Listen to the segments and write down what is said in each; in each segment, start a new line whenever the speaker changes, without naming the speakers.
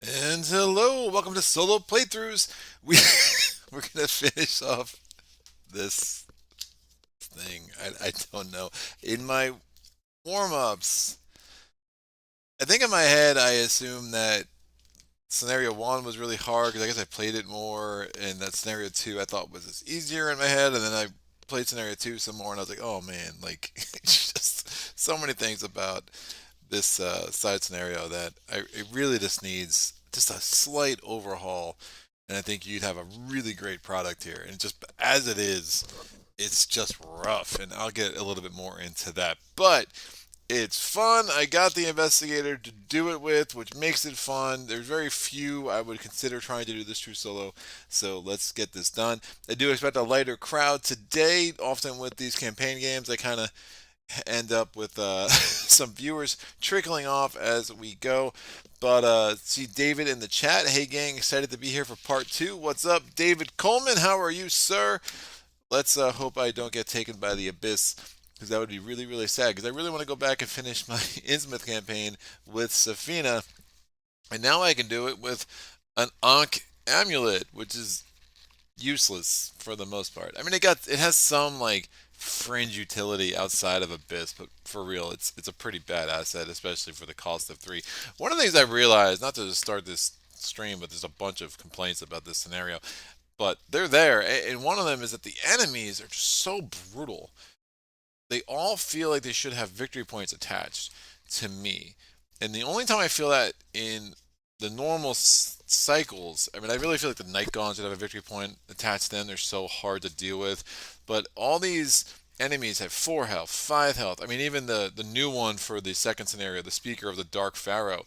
And hello, welcome to solo playthroughs. We we're gonna finish off this thing. I don't know. In my warm-ups, I think in my head I assumed that scenario one was really hard because I guess I played it more, and that scenario two I thought was just easier in my head, and then I played scenario two some more, and I was like, oh man, like it's just so many things about this side scenario that it really just needs just a slight overhaul, and I think you'd have a really great product here. And just as it is, it's just rough, and I'll get a little bit more into that. But it's fun. I got the investigator to do it with, which makes it fun. There's very few I would consider trying to do this true solo, so let's get this done. I do expect a lighter crowd today. Often with these campaign games, I kind of end up with some viewers trickling off as we go. But see David in the chat. Hey gang, excited to be here for part two. What's up, David Coleman? How are you, sir? Let's hope I don't get taken by the abyss, because that would be really, really sad. Because I really want to go back and finish my Innsmouth campaign with Sefina, and now I can do it with an Ankh amulet, which is useless for the most part. I mean, it has some like fringe utility outside of Abyss, but for real, it's a pretty bad asset, especially for the cost of three. One of the things I realized, not to start this stream, but there's a bunch of complaints about this scenario, but they're there, and one of them is that the enemies are just so brutal. They all feel like they should have victory points attached to me. And the only time I feel that in the normal cycles, I mean, I really feel like the Night Gaunts should have a victory point attached to them. They're so hard to deal with. But all these enemies have 4 health, 5 health. I mean, even the new one for the second scenario, the Speaker of the Dark Pharaoh,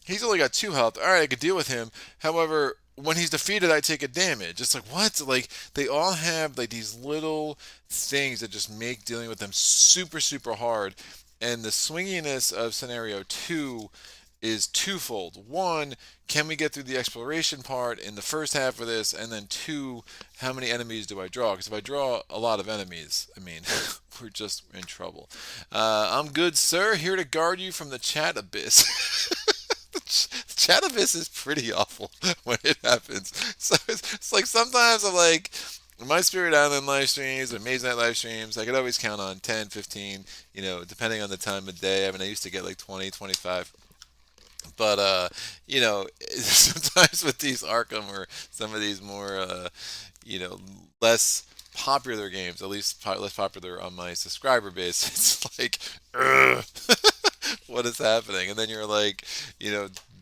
he's only got 2 health. All right, I could deal with him. However, when he's defeated, I take a damage. It's like, what? Like, they all have like these little things that just make dealing with them super, super hard. And the swinginess of scenario 2 is twofold. One, can we get through the exploration part in the first half of this? And then two, how many enemies do I draw? Because if I draw a lot of enemies, I mean, we're just in trouble. I'm good, sir. Here to guard you from the chat abyss. Chat abyss is pretty awful when it happens. So it's like sometimes I'm like, my Spirit Island live streams or Maze Night live streams, I could always count on 10, 15, depending on the time of day. I mean, I used to get like 20, 25. But sometimes with these Arkham or some of these more you know less popular games, at least less popular on my subscriber base, it's like, ugh, what is happening? And then you're like,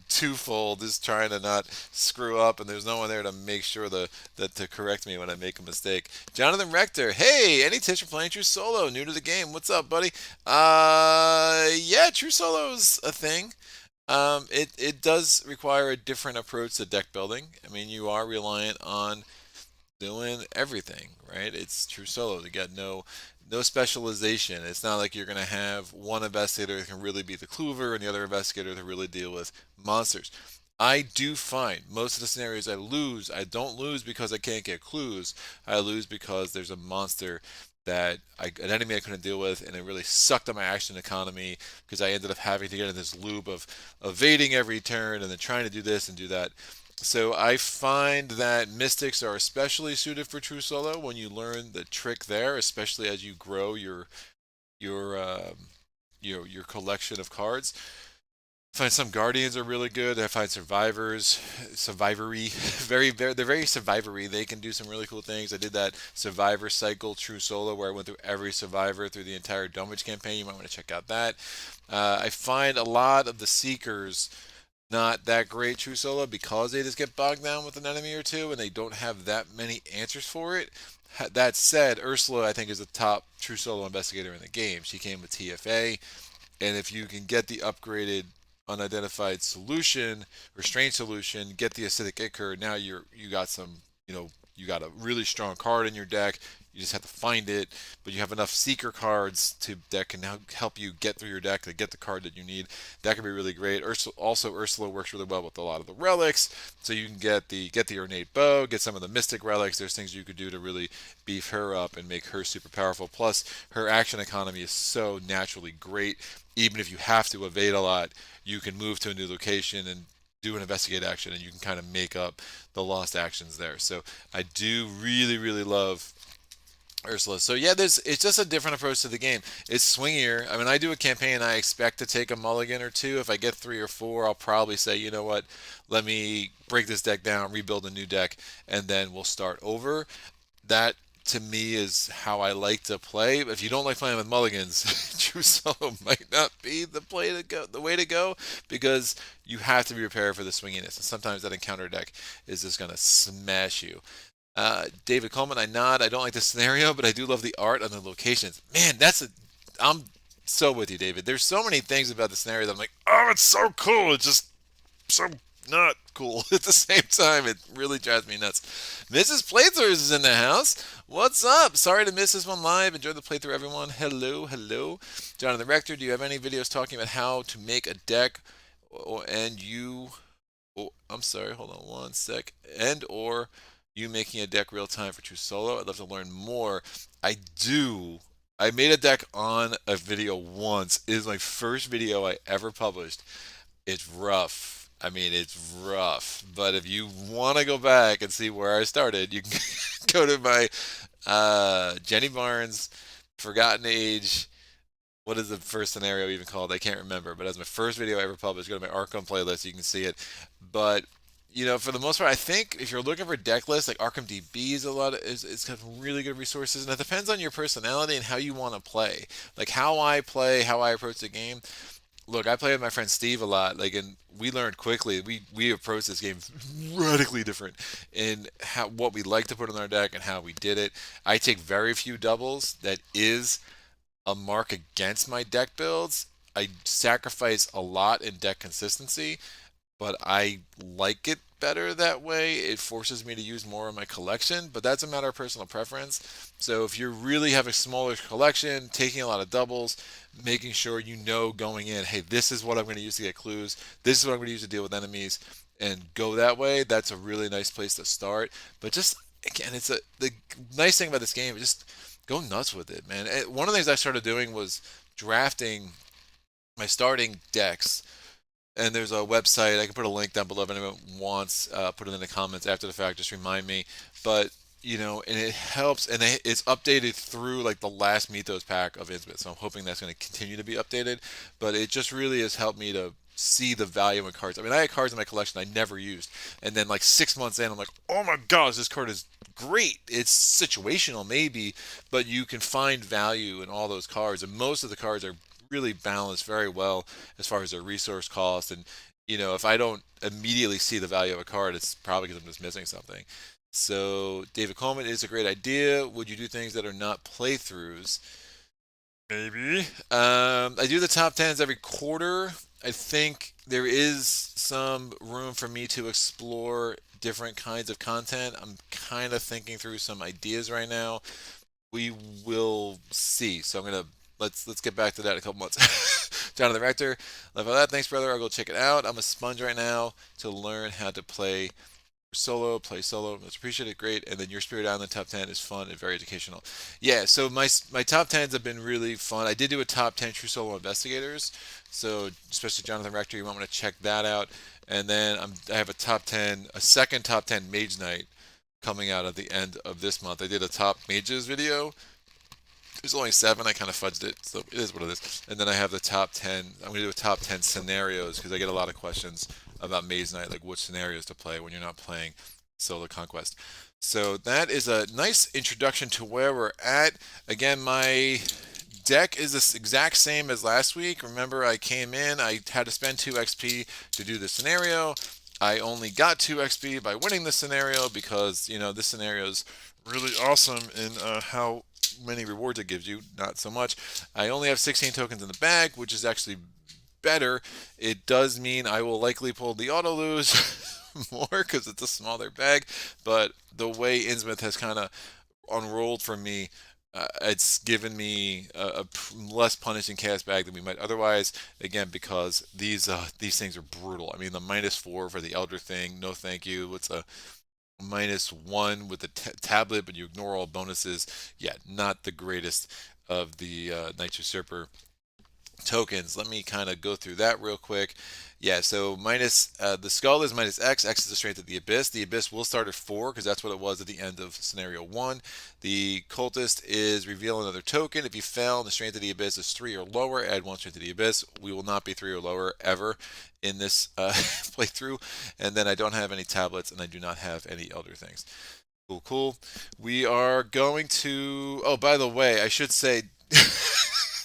twofold, just trying to not screw up, and there's no one there to make sure that to correct me when I make a mistake. Jonathan Rector, hey, any tips for playing True Solo? New to the game, what's up, buddy? Yeah, True Solo's a thing. It does require a different approach to deck building. I mean, you are reliant on doing everything, right? It's true solo. You got no specialization. It's not like you're gonna have one investigator that can really be the clover and the other investigator to really deal with monsters. I do find most of the scenarios I lose, I don't lose because I can't get clues. I lose because there's a monster an enemy I couldn't deal with, and it really sucked up my action economy because I ended up having to get in this loop of evading every turn and then trying to do this and do that. So I find that mystics are especially suited for true solo when you learn the trick there, especially as you grow your your collection of cards. I find some guardians are really good. I find survivory, they're very survivory. They can do some really cool things. I did that survivor cycle true solo where I went through every survivor through the entire Dunwich campaign. You might want to check out that. I find a lot of the seekers not that great true solo because they just get bogged down with an enemy or two and they don't have that many answers for it. That said, Ursula I think is the top true solo investigator in the game. She came with TFA, and if you can get the upgraded unidentified solution or strange solution, get the acidic ichor, now you got some, you got a really strong card in your deck. You just have to find it, but you have enough seeker cards that can help you get through your deck to get the card that you need. That can be really great. Ursula works really well with a lot of the relics, so you can get the ornate bow, get some of the mystic relics. There's things you could do to really beef her up and make her super powerful. Plus, her action economy is so naturally great. Even if you have to evade a lot, you can move to a new location and do an investigate action, and you can kind of make up the lost actions there. So I do really, really love Ursula. So yeah, there's it's just a different approach to the game. It's swingier. I mean, I do a campaign. I expect to take a mulligan or two. If I get three or four, I'll probably say, you know what, let me break this deck down, rebuild a new deck, and then we'll start over. That to me is how I like to play. If you don't like playing with mulligans, True Solo might not be the play to go, the way to go, because you have to be prepared for the swinginess. And sometimes that encounter deck is just gonna smash you. David Coleman, I nod. I don't like the scenario, but I do love the art and the locations. Man, that's a. I'm so with you, David. There's so many things about the scenario that I'm like, oh, it's so cool. It's just so not cool at the same time. It really drives me nuts. Mrs. Playthroughs is in the house. What's up? Sorry to miss this one live. Enjoy the playthrough, everyone. Hello, hello. Jonathan the Rector, do you have any videos talking about how to make a deck? And you. Oh, I'm sorry. Hold on one sec. And or you making a deck real time for True Solo. I'd love to learn more. I do. I made a deck on a video once. It is my first video I ever published. It's rough. I mean, it's rough. But if you want to go back and see where I started, you can go to my Jenny Barnes Forgotten Age. What is the first scenario even called? I can't remember, but as my first video I ever published, go to my Arkham playlist, you can see it. But for the most part, I think if you're looking for deck lists, like Arkham DB is a lot of, is got really good resources, and it depends on your personality and how you want to play. Like how I play, how I approach the game. Look, I play with my friend Steve a lot, like, and we learned quickly. We approach this game radically different in how what we like to put in our deck and how we did it. I take very few doubles. That is a mark against my deck builds. I sacrifice a lot in deck consistency, but I like it better that way. It forces me to use more of my collection, but that's a matter of personal preference. So if you really have a smaller collection, taking a lot of doubles, making sure you know going in, hey, this is what I'm going to use to get clues, this is what I'm going to use to deal with enemies, and go that way, that's a really nice place to start. But just again, the nice thing about this game is just go nuts with it, man. One of the things I started doing was drafting my starting decks, and there's a website. I can put a link down below if anyone wants. Put it in the comments after the fact. Just remind me. But and it helps, and it's updated through like the last Mythos pack of Innsmouth. So I'm hoping that's going to continue to be updated. But it just really has helped me to see the value in cards. I mean, I had cards in my collection I never used, and then like 6 months in, I'm like, oh my gosh, this card is great. It's situational maybe, but you can find value in all those cards, and most of the cards are really balanced very well as far as their resource cost. And if I don't immediately see the value of a card, it's probably because I'm just missing something. So David Coleman, is a great idea. Would you do things that are not playthroughs? Maybe. I do the top tens every quarter. I think there is some room for me to explore different kinds of content. I'm kind of thinking through some ideas right now. We will see. So I'm gonna let's get back to that in a couple months. John the Rector, love all that. Thanks, brother. I'll go check it out. I'm a sponge right now to learn how to play solo. Much appreciated. Great. And then your Spirit Island top 10 is fun and very educational. Yeah, so my top 10s have been really fun. I did do a top 10 True Solo Investigators. So especially Jonathan Rector, you might want to check that out. And then I have a second top 10 Mage Knight coming out at the end of this month. I did a top mages video. There's only 7. I kind of fudged it, so it is what it is. And then I have the top 10. I'm going to do a top 10 scenarios because I get a lot of questions about Maze Knight, like which scenarios to play when you're not playing Solo Conquest. So that is a nice introduction to where we're at. Again, my deck is the exact same as last week. Remember, I came in, I had to spend 2 XP to do the scenario. I only got 2 XP by winning the scenario because, this scenario is really awesome in how many rewards it gives you. Not so much. I only have 16 tokens in the bag, which is actually better. It does mean I will likely pull the auto lose more because it's a smaller bag, but the way Innsmouth has kind of unrolled for me, it's given me a less punishing cast bag than we might otherwise. Again, because these things are brutal. I mean, the -4 for the Elder thing, no thank you. It's a -1 with the tablet, but you ignore all bonuses. Yeah, not the greatest of the Knight Usurper tokens. Let me kind of go through that real quick. Yeah, so minus the skull is minus X. X is the strength of the abyss. The abyss will start at 4 because that's what it was at the end of scenario 1. The cultist is reveal another token. If you fail and the strength of the abyss is 3 or lower, add 1 strength to the abyss. We will not be 3 or lower ever in this playthrough. And then I don't have any tablets and I do not have any elder things. Cool, cool. We are going to. Oh, by the way, I should say,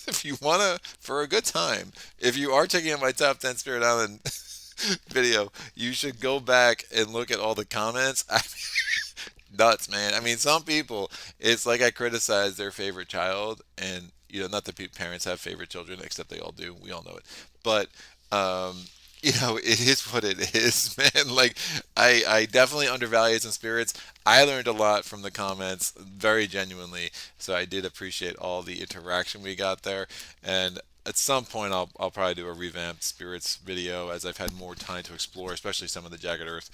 if you wanna, for a good time, if you are checking out my top 10 Spirit Island video, you should go back and look at all the comments. I mean, nuts, man. I mean, some people, it's like I criticize their favorite child, and not that parents have favorite children, except they all do. We all know it, but um, it is what it is, man. Like, I definitely undervalue some spirits. I learned a lot from the comments, very genuinely. So I did appreciate all the interaction we got there. And at some point, I'll probably do a revamped spirits video as I've had more time to explore, especially some of the Jagged Earth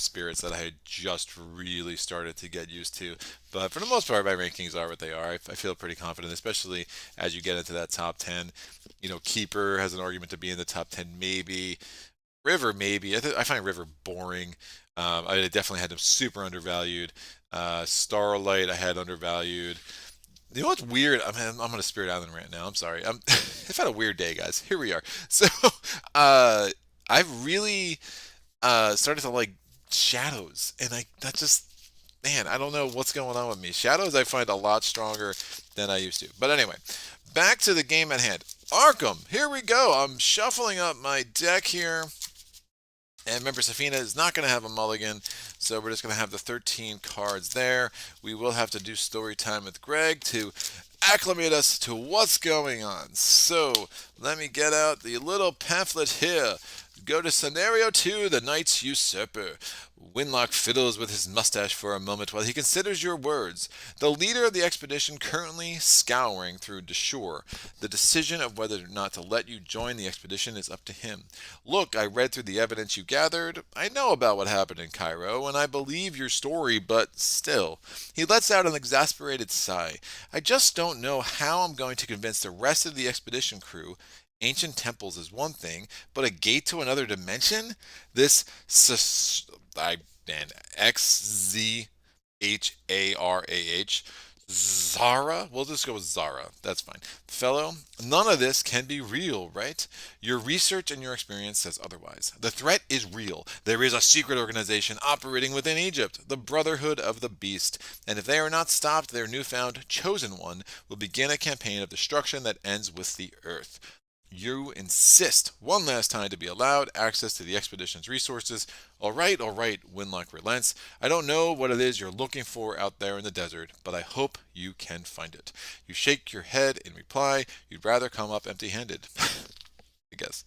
spirits that I had just really started to get used to. But for the most part, my rankings are what they are. I feel pretty confident, especially as you get into that top 10. Keeper has an argument to be in the top 10, maybe. River, maybe. I find River boring. I definitely had him super undervalued. Starlight, I had undervalued. You know what's weird? I mean, I'm on a Spirit Island right now. I'm sorry. I've had a weird day, guys. Here we are. So, I've really started to like shadows, and that just, man, I don't know what's going on with me. Shadows I find a lot stronger than I used to. But anyway, back to the game at hand. Arkham, here we go. I'm shuffling up my deck here. And remember, Sefina is not going to have a mulligan, so we're just going to have the 13 cards there. We will have to do story time with Greg to acclimate us to what's going on. So, let me get out the little pamphlet here. Go to Scenario 2, the Knight's Usurper. Winlock fiddles with his mustache for a moment while he considers your words. The leader of the expedition currently scouring through Deshore. The decision of whether or not to let you join the expedition is up to him. Look, I read through the evidence you gathered. I know about what happened in Cairo, and I believe your story, but still. He lets out an exasperated sigh. I just don't know how I'm going to convince the rest of the expedition crew. Ancient temples is one thing, but a gate to another dimension? This XZHARAH. Zara? We'll just go with Zara. That's fine. Fellow, none of this can be real, right? Your research and your experience says otherwise. The threat is real. There is a secret organization operating within Egypt, the Brotherhood of the Beast. And if they are not stopped, their newfound chosen one will begin a campaign of destruction that ends with the earth. You insist one last time to be allowed access to the expedition's resources. All right, Winlock relents. I don't know what it is you're looking for out there in the desert, but I hope you can find it. You shake your head in reply. You'd rather come up empty-handed. I guess.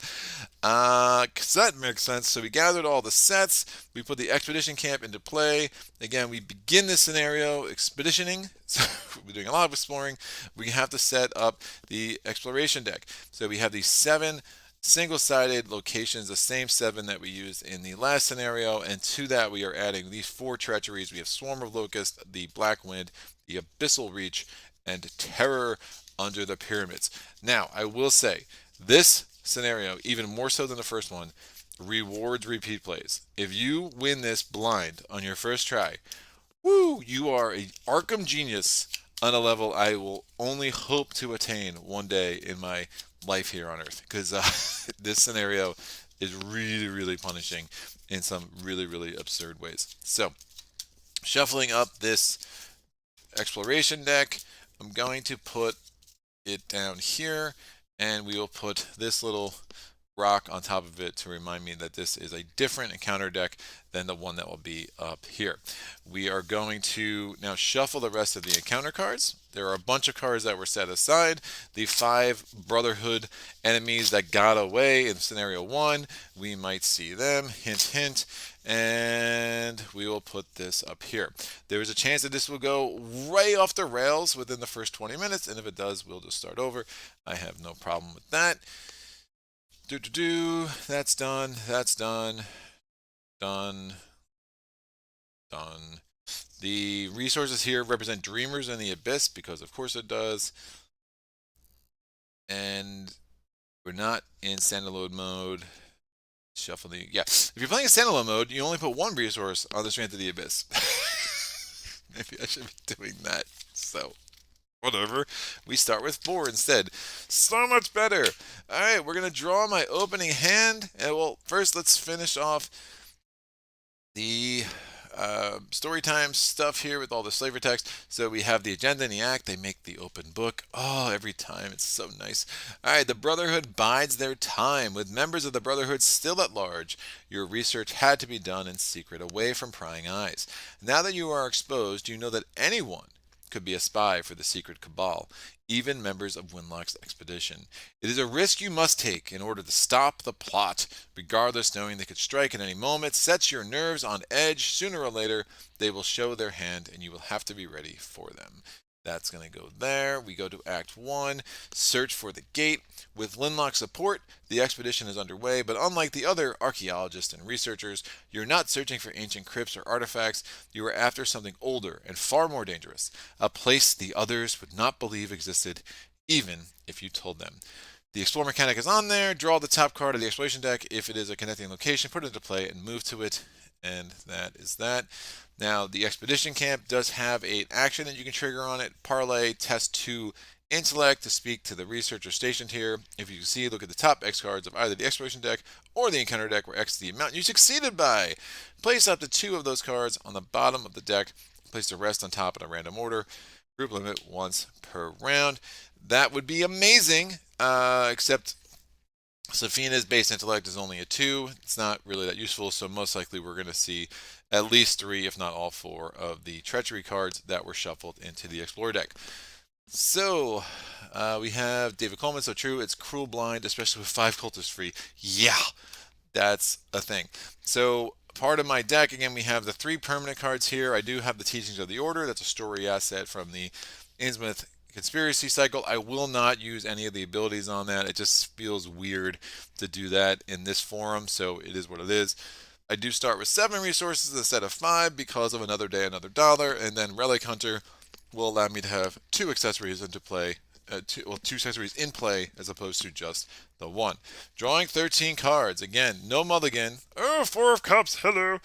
'Cause that makes sense. So we gathered all the sets. We put the expedition camp into play. Again, we begin this scenario expeditioning. So we're doing a lot of exploring. We have to set up the exploration deck. So we have these 7 single-sided locations, the same 7 that we used in the last scenario. And to that, we are adding these 4 treacheries. We have Swarm of Locusts, the Black Wind, the Abyssal Reach, and Terror under the Pyramids. Now, I will say, this scenario, even more so than the first one, rewards repeat plays. If you win this blind on your first try, woo, you are a Arkham genius on a level I will only hope to attain one day in my life here on Earth. Because this scenario is really, really punishing in some really, really absurd ways. So, shuffling up this exploration deck, I'm going to put it down here. And we will put this little rock on top of it to remind me that this is a different encounter deck than the one that will be up here. We are going to now shuffle the rest of the encounter cards. There are a bunch of cards that were set aside. The 5 Brotherhood enemies that got away in scenario 1, we might see them, hint hint, and we will put this up here. There is a chance that this will go right off the rails within the first 20 minutes, and if it does, we'll just start over. I have no problem with that. That's done. That's done. Done. Done. The resources here represent Dreamers in the Abyss, because of course it does. And we're not in standalone mode. Shuffle the yeah. If you're playing in standalone mode, you only put one resource on the strength of the abyss. Maybe I should be doing that. So whatever. We start with 4 instead. So much better. All right, we're gonna draw my opening hand, and well, first let's finish off the story time stuff here with all the flavor text. So we have the agenda and the act. They make the open book. Oh, every time. It's so nice. All right, the Brotherhood bides their time. With members of the Brotherhood still at large, your research had to be done in secret, away from prying eyes. Now that you are exposed, you know that anyone could be a spy for the secret cabal, even members of Winlock's expedition. It is a risk you must take in order to stop the plot, regardless knowing they could strike at any moment sets your nerves on edge. Sooner or later, they will show their hand and you will have to be ready for them. That's going to go there. We go to Act 1, search for the gate. With Linlock's support, the expedition is underway, but unlike the other archaeologists and researchers, you're not searching for ancient crypts or artifacts. You are after something older and far more dangerous, a place the others would not believe existed, even if you told them. The explore mechanic is on there. Draw the top card of the exploration deck. If it is a connecting location, put it into play and move to it. And that is that. Now, the expedition camp does have an action that you can trigger on it. Parlay, test 2 intellect to speak to the researcher stationed here. If you see, look at the top X cards of either the exploration deck or the encounter deck, where X is the amount you succeeded by. Place up to 2 of those cards on the bottom of the deck. Place the rest on top in a random order. Group limit once per round. That would be amazing, except Sefina's base intellect is only a 2. It's not really that useful, so most likely we're going to see at least 3, if not all 4, of the treachery cards that were shuffled into the Explorer deck. So, we have David Coleman, so true, it's cruel blind, especially with 5 cultists free. Yeah, that's a thing. So, part of my deck, again, we have the 3 permanent cards here. I do have the Teachings of the Order. That's a story asset from the Innsmouth Conspiracy Cycle. I will not use any of the abilities on that. It just feels weird to do that in this forum, so it is what it is. I do start with 7 resources instead of 5 because of Another Day, Another Dollar, and then Relic Hunter will allow me to have 2 accessories into play, 2 accessories in play as opposed to just the 1. Drawing 13 cards. Again, no mulligan. Oh, 4 of Cups. Hello.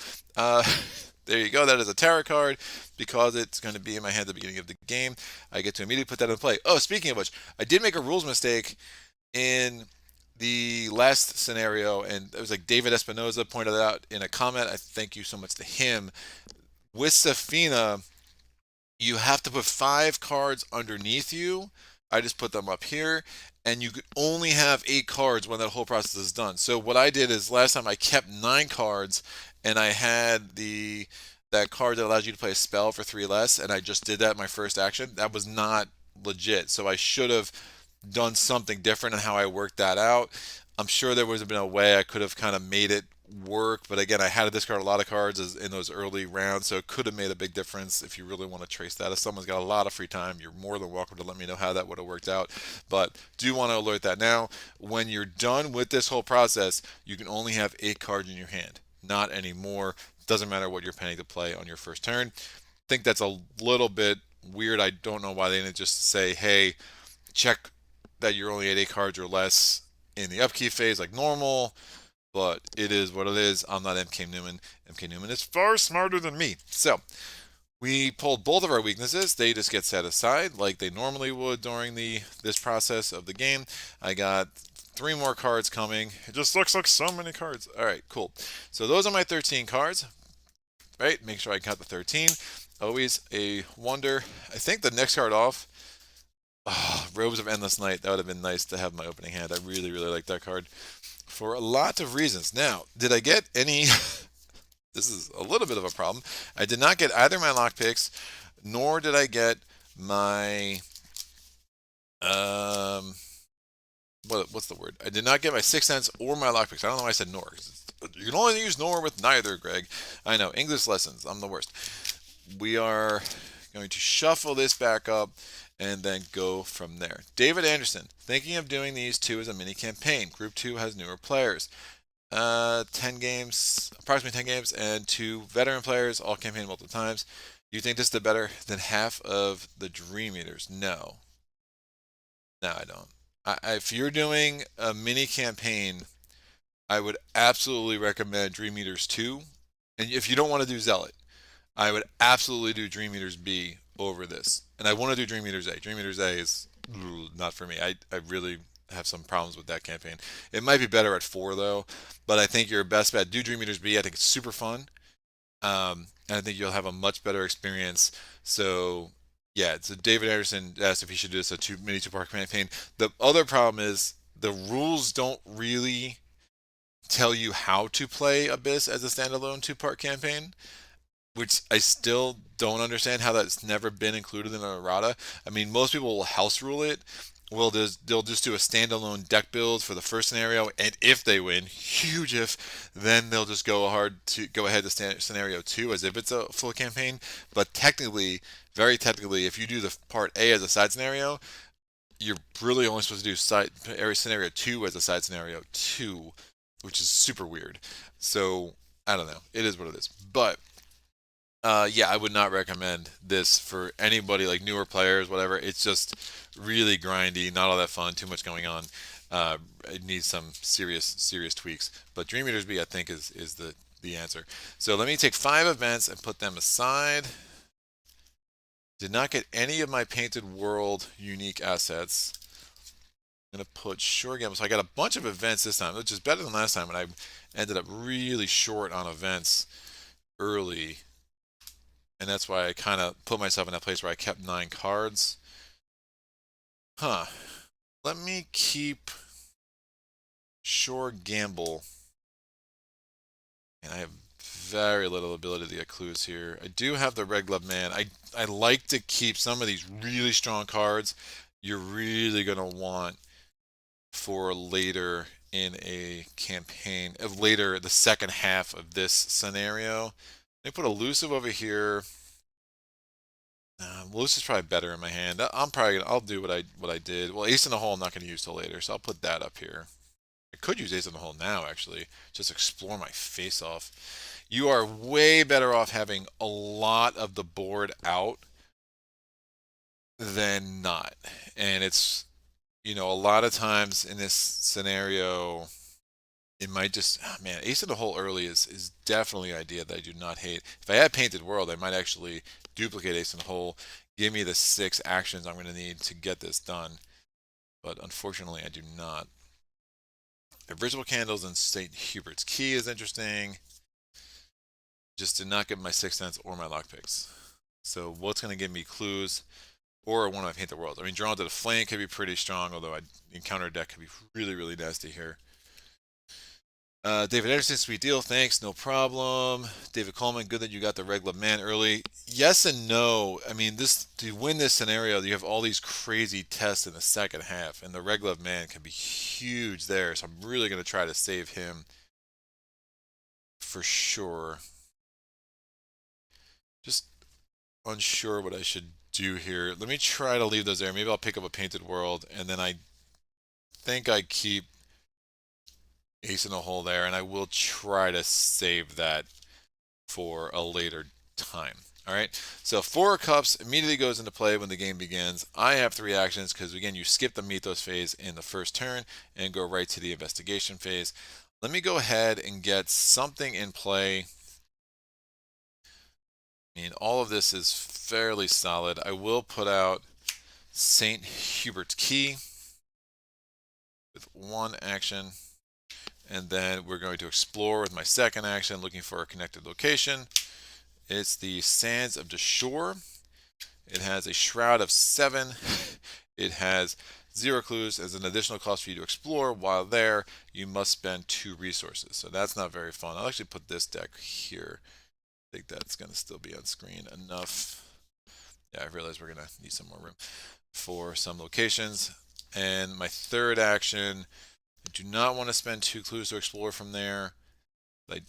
There you go. That is a tarot card. Because it's going to be in my hand at the beginning of the game, I get to immediately put that in play. Oh, speaking of which, I did make a rules mistake in the last scenario, and it was like David Espinoza pointed out in a comment. I thank you so much to him. With Sefina, you have to put 5 cards underneath you. I just put them up here, and you could only have 8 cards when that whole process is done. So what I did is last time I kept 9 cards, and I had that card that allows you to play a spell for 3 less, and I just did that in my first action. That was not legit, so I should have done something different in how I worked that out. I'm sure there would have been a way I could have kind of made it work, but again, I had to discard a lot of cards in those early rounds, so it could have made a big difference if you really want to trace that. If someone's got a lot of free time, you're more than welcome to let me know how that would have worked out, but do want to alert that now. When you're done with this whole process, you can only have 8 cards in your hand, not anymore. Doesn't matter what you're planning to play on your first turn. I think that's a little bit weird. I don't know why they didn't just say, hey, check that you're only at 8 cards or less in the upkeep phase like normal, but it is what it is. I'm not MK Newman. MK Newman is far smarter than me. So, we pulled both of our weaknesses. They just get set aside like they normally would during this process of the game. I got 3 more cards coming. It just looks like so many cards. All right, cool. So those are my 13 cards. Right, make sure I count the 13. Always a wonder. I think the next card off, Robes of Endless Night. That would have been nice to have my opening hand. I really, really like that card for a lot of reasons. Now, did I get any? This is a little bit of a problem. I did not get either my lockpicks, nor did I get my what's the word? I did not get my Sixth Sense or my lockpicks. I don't know why I said nor. You can only use nor with neither, Greg. I know, English lessons. I'm the worst. We are going to shuffle this back up and then go from there. David Anderson, thinking of doing these 2 as a mini campaign. Group 2 has newer players. 10 games, approximately 10 games, and 2 veteran players, all campaign multiple times. You think this is better than half of the Dream Eaters? No. No, I don't. If you're doing a mini campaign, I would absolutely recommend Dream Eaters 2. And if you don't want to do Zealot, I would absolutely do Dream Eaters B over this. And I want to do Dream Eaters A. Dream Eaters A is not for me. I really have some problems with that campaign. It might be better at 4, though, but I think your best bet, do Dream Eaters B. I think it's super fun. And I think you'll have a much better experience. So, yeah, so David Anderson asked if he should do this a mini two-part campaign. The other problem is the rules don't really tell you how to play Abyss as a standalone two-part campaign, which I still don't understand how that's never been included in an errata. I mean, most people will house rule it. Well, they'll just do a standalone deck build for the first scenario, and if they win, huge if, then they'll just go ahead to scenario 2 as if it's a full campaign. But technically, very technically, if you do the part A as a side scenario, you're really only supposed to do scenario 2 as a side scenario 2, which is super weird. So I don't know. It is what it is. But yeah, I would not recommend this for anybody like newer players, whatever. It's just really grindy, not all that fun, too much going on. It needs some serious tweaks. But Dream Eaters B, I think, is the answer. So let me take 5 events and put them aside. Did not get any of my Painted World unique assets. I'm going to put Sure Gamble. So I got a bunch of events this time, which is better than last time when I ended up really short on events early. And that's why I kind of put myself in that place where I kept 9 cards. Huh. Let me keep Sure Gamble. And I have very little ability to get clues here. I do have the Red Glove Man. I like to keep some of these really strong cards you're really going to want for later in a campaign, of later the second half of this scenario. Let me put Elusive over here. Elusive's probably better in my hand. I'll do what I did. Well, Ace in the Hole I'm not going to use till later, so I'll put that up here. I could use Ace in the Hole now, actually. Just explore my face off. You are way better off having a lot of the board out than not. And it's, a lot of times in this scenario, it might just, man, Ace in the Hole early is definitely an idea that I do not hate. If I had Painted World, I might actually duplicate Ace in the Hole, give me the 6 actions I'm going to need to get this done. But unfortunately, I do not. Ritual Candles and St. Hubert's Key is interesting. Just did not get my 6th Sense or my lockpicks. So what's going to give me clues? Or one of my Painted Worlds. I mean, Drawn to the Flame could be pretty strong, although Encounter deck could be really, really nasty here. David Anderson, sweet deal. Thanks, no problem. David Coleman, good that you got the Red Glove Man early. Yes and no. I mean, to win this scenario, you have all these crazy tests in the second half, and the Red Glove Man can be huge there. So I'm really going to try to save him for sure. Just unsure what I should do here. Let me try to leave those there. Maybe I'll pick up a Painted World, and then I think I keep Ace in the Hole there, and I will try to save that for a later time. All right, so 4 Cups immediately goes into play when the game begins. I have 3 actions because, again, you skip the Mythos phase in the first turn and go right to the investigation phase. Let me go ahead and get something in play. I mean, all of this is fairly solid. I will put out St. Hubert's Key with 1 action. And then we're going to explore with my second action, looking for a connected location. It's the Sands of the Shore. It has a Shroud of 7. It has 0 clues. As an additional cost for you to explore. While there, you must spend 2 resources. So that's not very fun. I'll actually put this deck here. I think that's going to still be on screen enough. Yeah, I realize we're going to need some more room for some locations. And my third action, I do not want to spend 2 clues to explore from there. I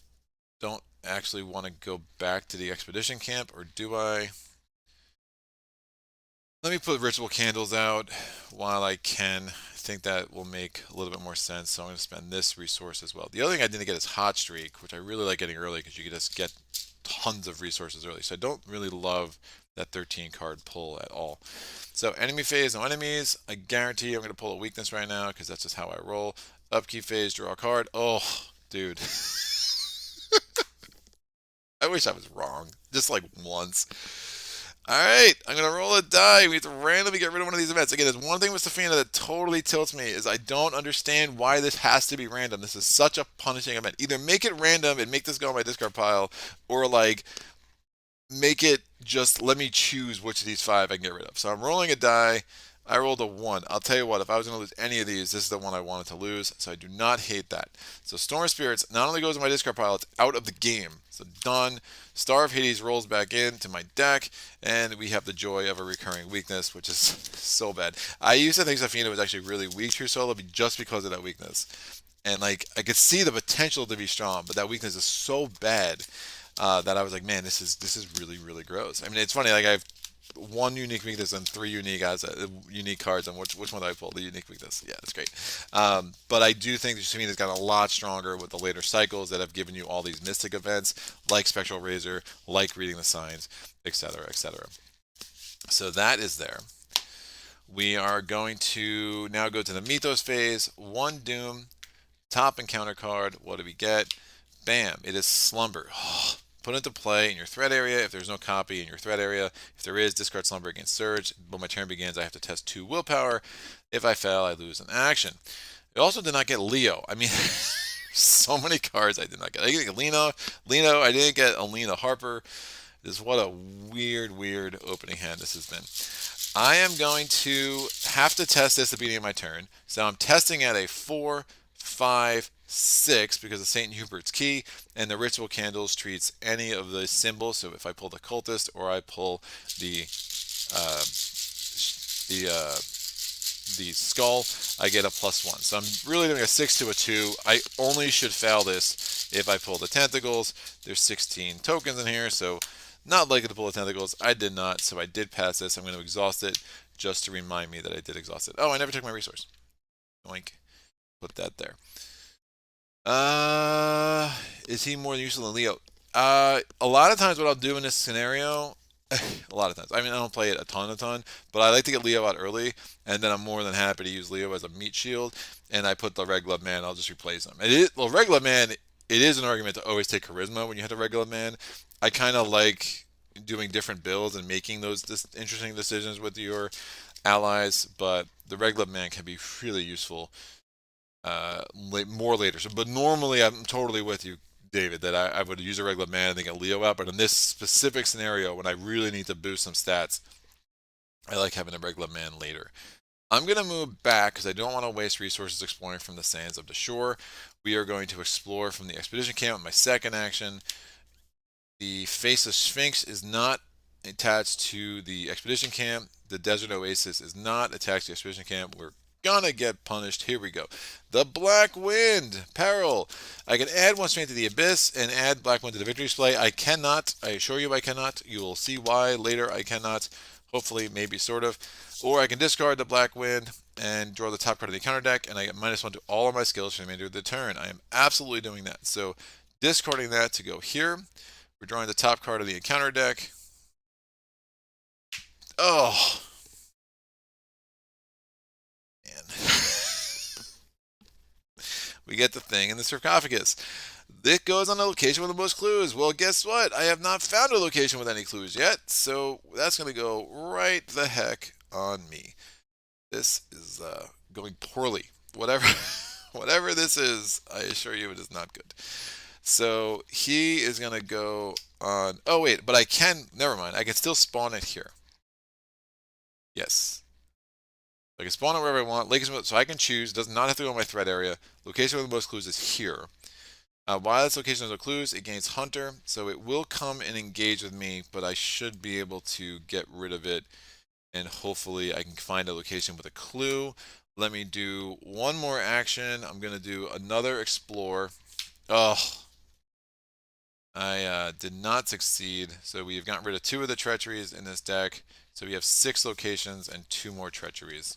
don't actually want to go back to the expedition camp, or do I? Let me put Ritual Candles out while I can. I think that will make a little bit more sense, so I'm going to spend this resource as well. The other thing I didn't get is Hot Streak, which I really like getting early because you can just get tons of resources early. So I don't really love that 13 card pull at all. So enemy phase, no enemies. I guarantee I'm going to pull a weakness right now because that's just how I roll. Upkeep phase, draw a card. Oh, dude. I wish I was wrong. Just like once. Alright, I'm going to roll a die. We have to randomly get rid of one of these events. Again, there's one thing with Sefina that totally tilts me is I don't understand why this has to be random. This is such a punishing event. Either make it random and make this go in my discard pile, or like make it just let me choose which of these 5 I can get rid of. So I'm rolling a die. I rolled a 1. I'll tell you what, if I was going to lose any of these, this is the one I wanted to lose, so I do not hate that. So Storm Spirits not only goes in my discard pile, it's out of the game. So done. Star of Hades rolls back into my deck, and we have the joy of a recurring weakness, which is so bad. I used to think Sefina was actually really weak through solo just because of that weakness. And like I could see the potential to be strong, but that weakness is so bad that I was like, man, this is really really gross. I mean, it's funny. Like I have 1 unique weakness and 3 unique cards. And which one do I pull? The unique weakness. Yeah, that's great. But I do think that Semina's gotten a lot stronger with the later cycles that have given you all these mystic events, like Spectral Razor, like reading the signs, etc., etc. So that is there. We are going to now go to the Mythos phase. 1 Doom, top encounter card. What do we get? Bam! It is Slumber. Put into play in your threat area if there's no copy in your threat area. If there is, discard Slumber against Surge. When my turn begins, I have to test 2 willpower. If I fail, I lose an action. It also did not get Leo. I mean, so many cards I did not get. I didn't get Leno. I didn't get Alina Harper. What a weird opening hand this has been. I am going to have to test this at the beginning of my turn. So I'm testing at a 4, 5, 6 because of St. Hubert's Key, and the Ritual Candles treats any of the symbols. So if I pull the Cultist or I pull the uh, the Skull, I get a +1. So I'm really doing a 6 to a 2. I only should fail this if I pull the Tentacles. There's 16 tokens in here, so not likely to pull the Tentacles. I did not, so I did pass this. I'm going to exhaust it just to remind me that I did exhaust it. Oh, I never took my resource. Oink. Put that there. Is he more useful than Leo? A lot of times what I'll do in this scenario, a lot of times, I mean, I don't play it a ton, but I like to get Leo out early, and then I'm more than happy to use Leo as a meat shield, and I put the Red Glove Man, I'll just replace him. Red Glove Man, it is an argument to always take Charisma when you hit a Red Glove Man. I kind of like doing different builds and making those interesting decisions with your allies, but the Red Glove Man can be really useful more later. So, but normally I'm totally with you, David, that I would use a regular man and then get Leo out. But in this specific scenario, when I really need to boost some stats, I like having a regular man later. I'm going to move back because I don't want to waste resources exploring from the sands of the shore. We are going to explore from the expedition camp with my second action. The Faceless Sphinx is not attached to the expedition camp. The Desert Oasis is not attached to the expedition camp. We're gonna get punished. Here we go. The Black Wind Peril. I can add 1 strength to the Abyss and add Black Wind to the victory display. I cannot. I assure you I cannot. You will see why later. I cannot. Hopefully, maybe, sort of. Or I can discard the Black Wind and draw the top card of the encounter deck, and I get -1 to all of my skills for the remainder of the turn. I am absolutely doing that. So discarding that to go here. We're drawing the top card of the encounter deck. Oh, man. We get the thing in the sarcophagus. It goes on a location with the most clues. Well, guess what? I have not found a location with any clues yet, so that's going to go right the heck on me. This is going poorly. Whatever, whatever this is, I assure you it is not good. So he is going to go on. Oh, wait, but I can. Never mind. I can still spawn it here. Yes. I can spawn it wherever I want. So I can choose. Does not have to go in my threat area. Location with the most clues is here. While this location has no clues, it gains Hunter. So it will come and engage with me, but I should be able to get rid of it. And hopefully I can find a location with a clue. Let me do one more action. I'm going to do another Explore. Oh, I did not succeed. So we've gotten rid of 2 of the treacheries in this deck. So we have 6 locations and 2 more treacheries.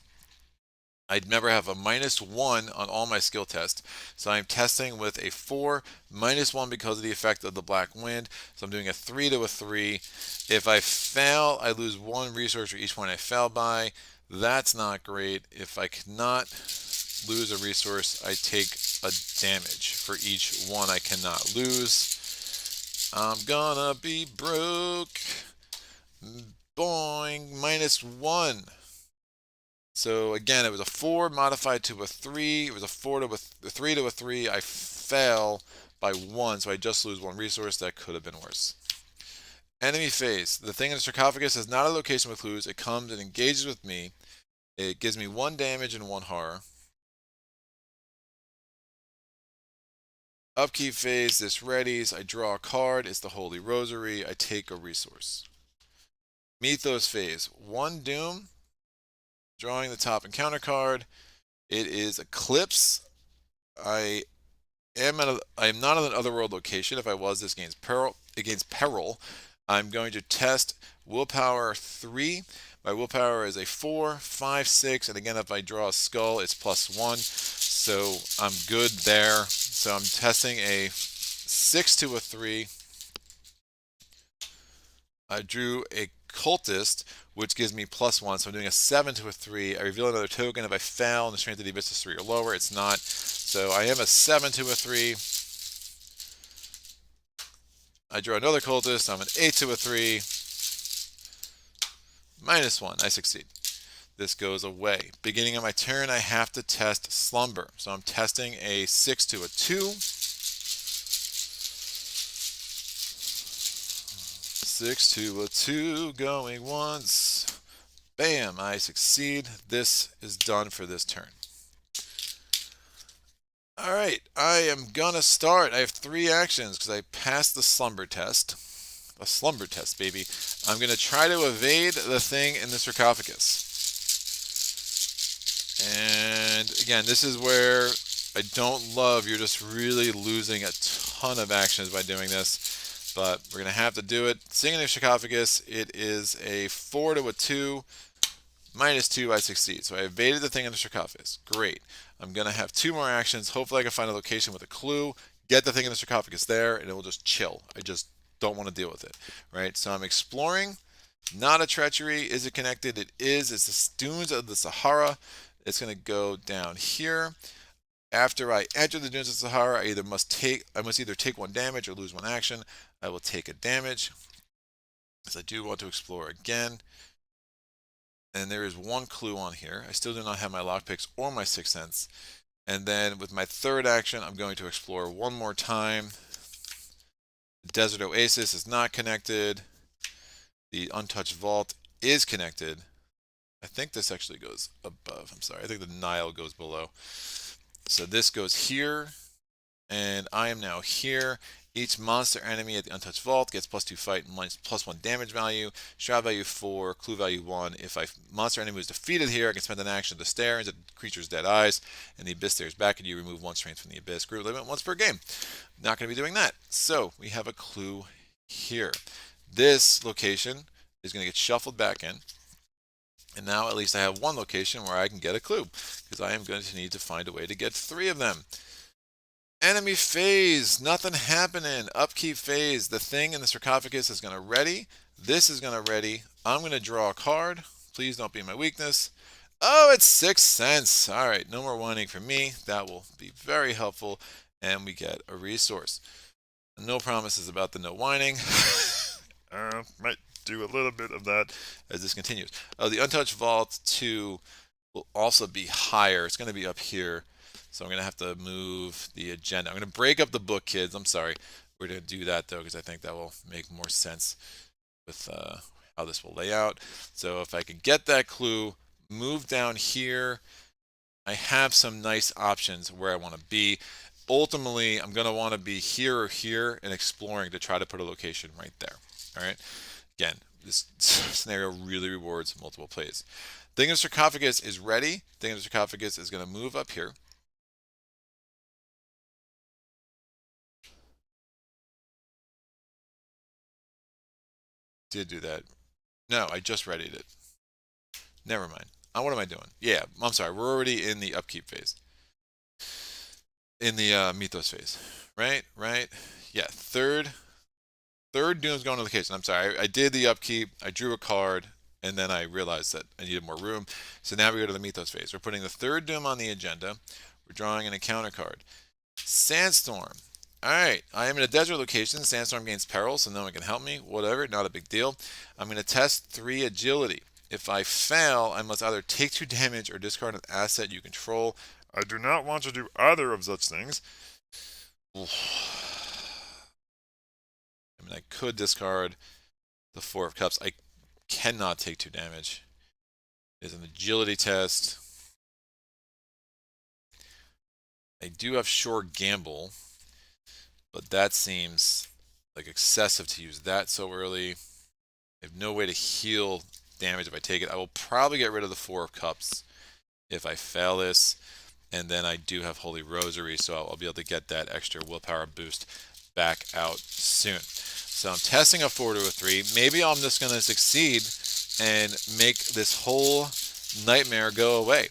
I'd never have a -1 on all my skill tests. So I'm testing with a 4, -1 because of the effect of the black wind. So I'm doing a 3 to a 3. If I fail, I lose 1 resource for each one I fail by. That's not great. If I cannot lose a resource, I take a damage for each one I cannot lose. I'm gonna be broke. Boing, -1. So again, it was a 4 modified to a 3. It was a 4 to a 3 to a 3. I fail by 1, so I just lose 1 resource. That could have been worse. Enemy phase. The thing in the sarcophagus is not a location with clues. It comes and engages with me. It gives me 1 damage and 1 horror. Upkeep phase. This readies. I draw a card. It's the Holy Rosary. I take a resource. Mythos phase. 1 doom. Drawing the top encounter card. It is Eclipse. I I am not on an otherworld location. If I was, this gains peril. Against peril, I'm going to test willpower 3. My willpower is a 4, 5, 6, and again, if I draw a skull, it's +1. So I'm good there. So I'm testing a 6 to a 3. I drew a cultist, which gives me +1. So I'm doing a 7 to a 3. I reveal another token. If I fail and the strength of the abyss is 3 or lower, it's not. So I am a 7 to a 3. I draw another cultist. I'm an 8 to a 3. -1. I succeed. This goes away. Beginning of my turn, I have to test slumber. So I'm testing a 6 to a 2. 6 to a 2 going once. Bam, I succeed. This is done for this turn. Alright, I am gonna start. I have 3 actions because I passed the slumber test. A slumber test, baby. I'm gonna try to evade the thing in the sarcophagus. And again, this is where I don't love you're just really losing a ton of actions by doing this. But we're gonna have to do it. Seeing in the sarcophagus, it is a 4 to a 2. -2, I succeed. So I evaded the thing in the sarcophagus. Great. I'm going to have 2 more actions. Hopefully I can find a location with a clue, get the thing in the sarcophagus there, and it will just chill. I just don't want to deal with it. Right? So I'm exploring. Not a treachery. Is it connected? It is. It's the dunes of the Sahara. It's going to go down here. After I enter the dunes of the Sahara, I must either take 1 damage or lose 1 action. I will take a damage, because I do want to explore again. And there is 1 clue on here. I still do not have my lockpicks or my Sixth Sense. And then with my 3rd action, I'm going to explore 1 more time. The Desert Oasis is not connected. The Untouched Vault is connected. I think this actually goes above. I'm sorry. I think the Nile goes below. So this goes here. And I am now here. Each monster enemy at the Untouched Vault gets +2 fight and +1 damage value, shroud value 4, clue value 1. If a monster enemy is defeated here, I can spend an action to stare into the creature's dead eyes, and the abyss stares back at you. Remove 1 strength from the abyss. Group limit once per game. Not going to be doing that. So we have a clue here. This location is going to get shuffled back in. And now at least I have 1 location where I can get a clue, because I am going to need to find a way to get 3 of them. Enemy phase, nothing happening. Upkeep phase, the thing in the sarcophagus is going to ready. This is going to ready. I'm going to draw a card. Please don't be my weakness. Oh, it's 6 cents. All right, no more whining for me. That will be very helpful. And we get a resource. No promises about the no whining. Might do a little bit of that as this continues. Oh, the Untouched Vault 2 will also be higher. It's going to be up here. So I'm going to have to move the agenda. I'm going to break up the book, kids. I'm sorry. We're going to do that, though, because I think that will make more sense with how this will lay out. So if I can get that clue, move down here, I have some nice options where I want to be. Ultimately, I'm going to want to be here or here and exploring to try to put a location right there. All right. Again, this scenario really rewards multiple plays. Thing of Sarcophagus is ready. Thing of Sarcophagus is going to move up here. Did do that. No, I just readied it. Never mind. What am I doing? Yeah, I'm sorry. We're already in the upkeep phase. In the mythos phase. Right? Right? Yeah, third Doom's going to the kitchen. I'm sorry. I did the upkeep. I drew a card, and then I realized that I needed more room. So now we go to the mythos phase. We're putting the third Doom on the agenda. We're drawing an encounter card. Sandstorm. Alright, I am in a desert location. Sandstorm gains peril, so no one can help me. Whatever, not a big deal. I'm going to test 3 agility. If I fail, I must either take 2 damage or discard an asset you control. I do not want to do either of such things. I mean, I could discard the 4 of Cups. I cannot take 2 damage. It is an agility test. I do have Sure Gamble, but that seems like excessive to use that so early. I have no way to heal damage if I take it. I will probably get rid of the 4 of Cups if I fail this. And then I do have Holy Rosary, so I'll be able to get that extra willpower boost back out soon. So I'm testing a 4 to a 3. Maybe I'm just going to succeed and make this whole nightmare go away.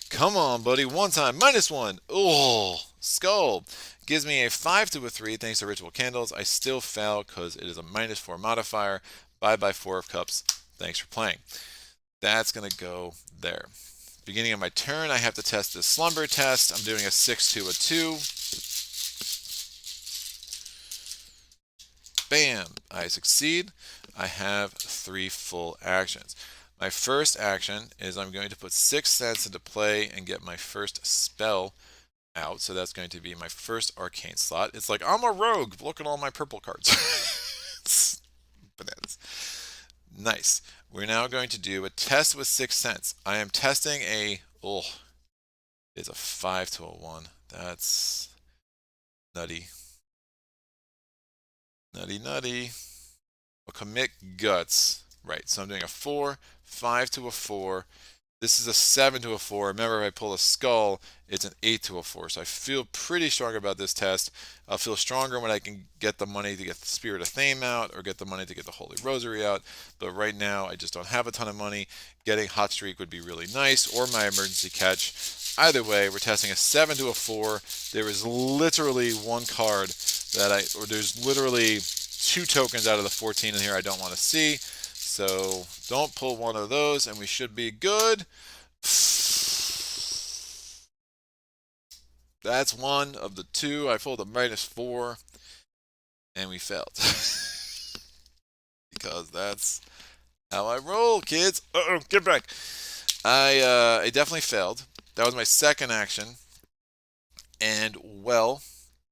Come on, buddy. One time. -1. Oh, skull. Gives me a 5 to a 3 thanks to Ritual Candles. I still fail because it is a -4 modifier. Bye-bye 4 of Cups. Thanks for playing. That's going to go there. Beginning of my turn, I have to test the slumber test. I'm doing a 6 to a 2. Bam! I succeed. I have 3 full actions. My first action is I'm going to put 6 cents into play and get my first spell out. So that's going to be my first arcane slot. It's like, I'm a rogue. Look at all my purple cards. Bananas. Nice. We're now going to do a test with 6 cents. I am testing a, it's a 5 to a 1. That's nutty. Nutty, nutty. I'll commit guts. Right, so I'm doing a 4, 5 to a 4. This is a 7 to a 4. Remember, if I pull a skull, it's an 8 to a 4. So I feel pretty strong about this test. I'll feel stronger when I can get the money to get the Spirit of Thame out or get the money to get the Holy Rosary out. But right now, I just don't have a ton of money. Getting Hot Streak would be really nice, or my emergency catch. Either way, we're testing a 7 to a 4. There is literally one card that there's literally 2 tokens out of the 14 in here I don't want to see. So don't pull one of those and we should be good. That's one of the 2. I pulled a -4 and we failed. Because that's how I roll, kids. Uh-oh, get back. I definitely failed. That was my second action. And well,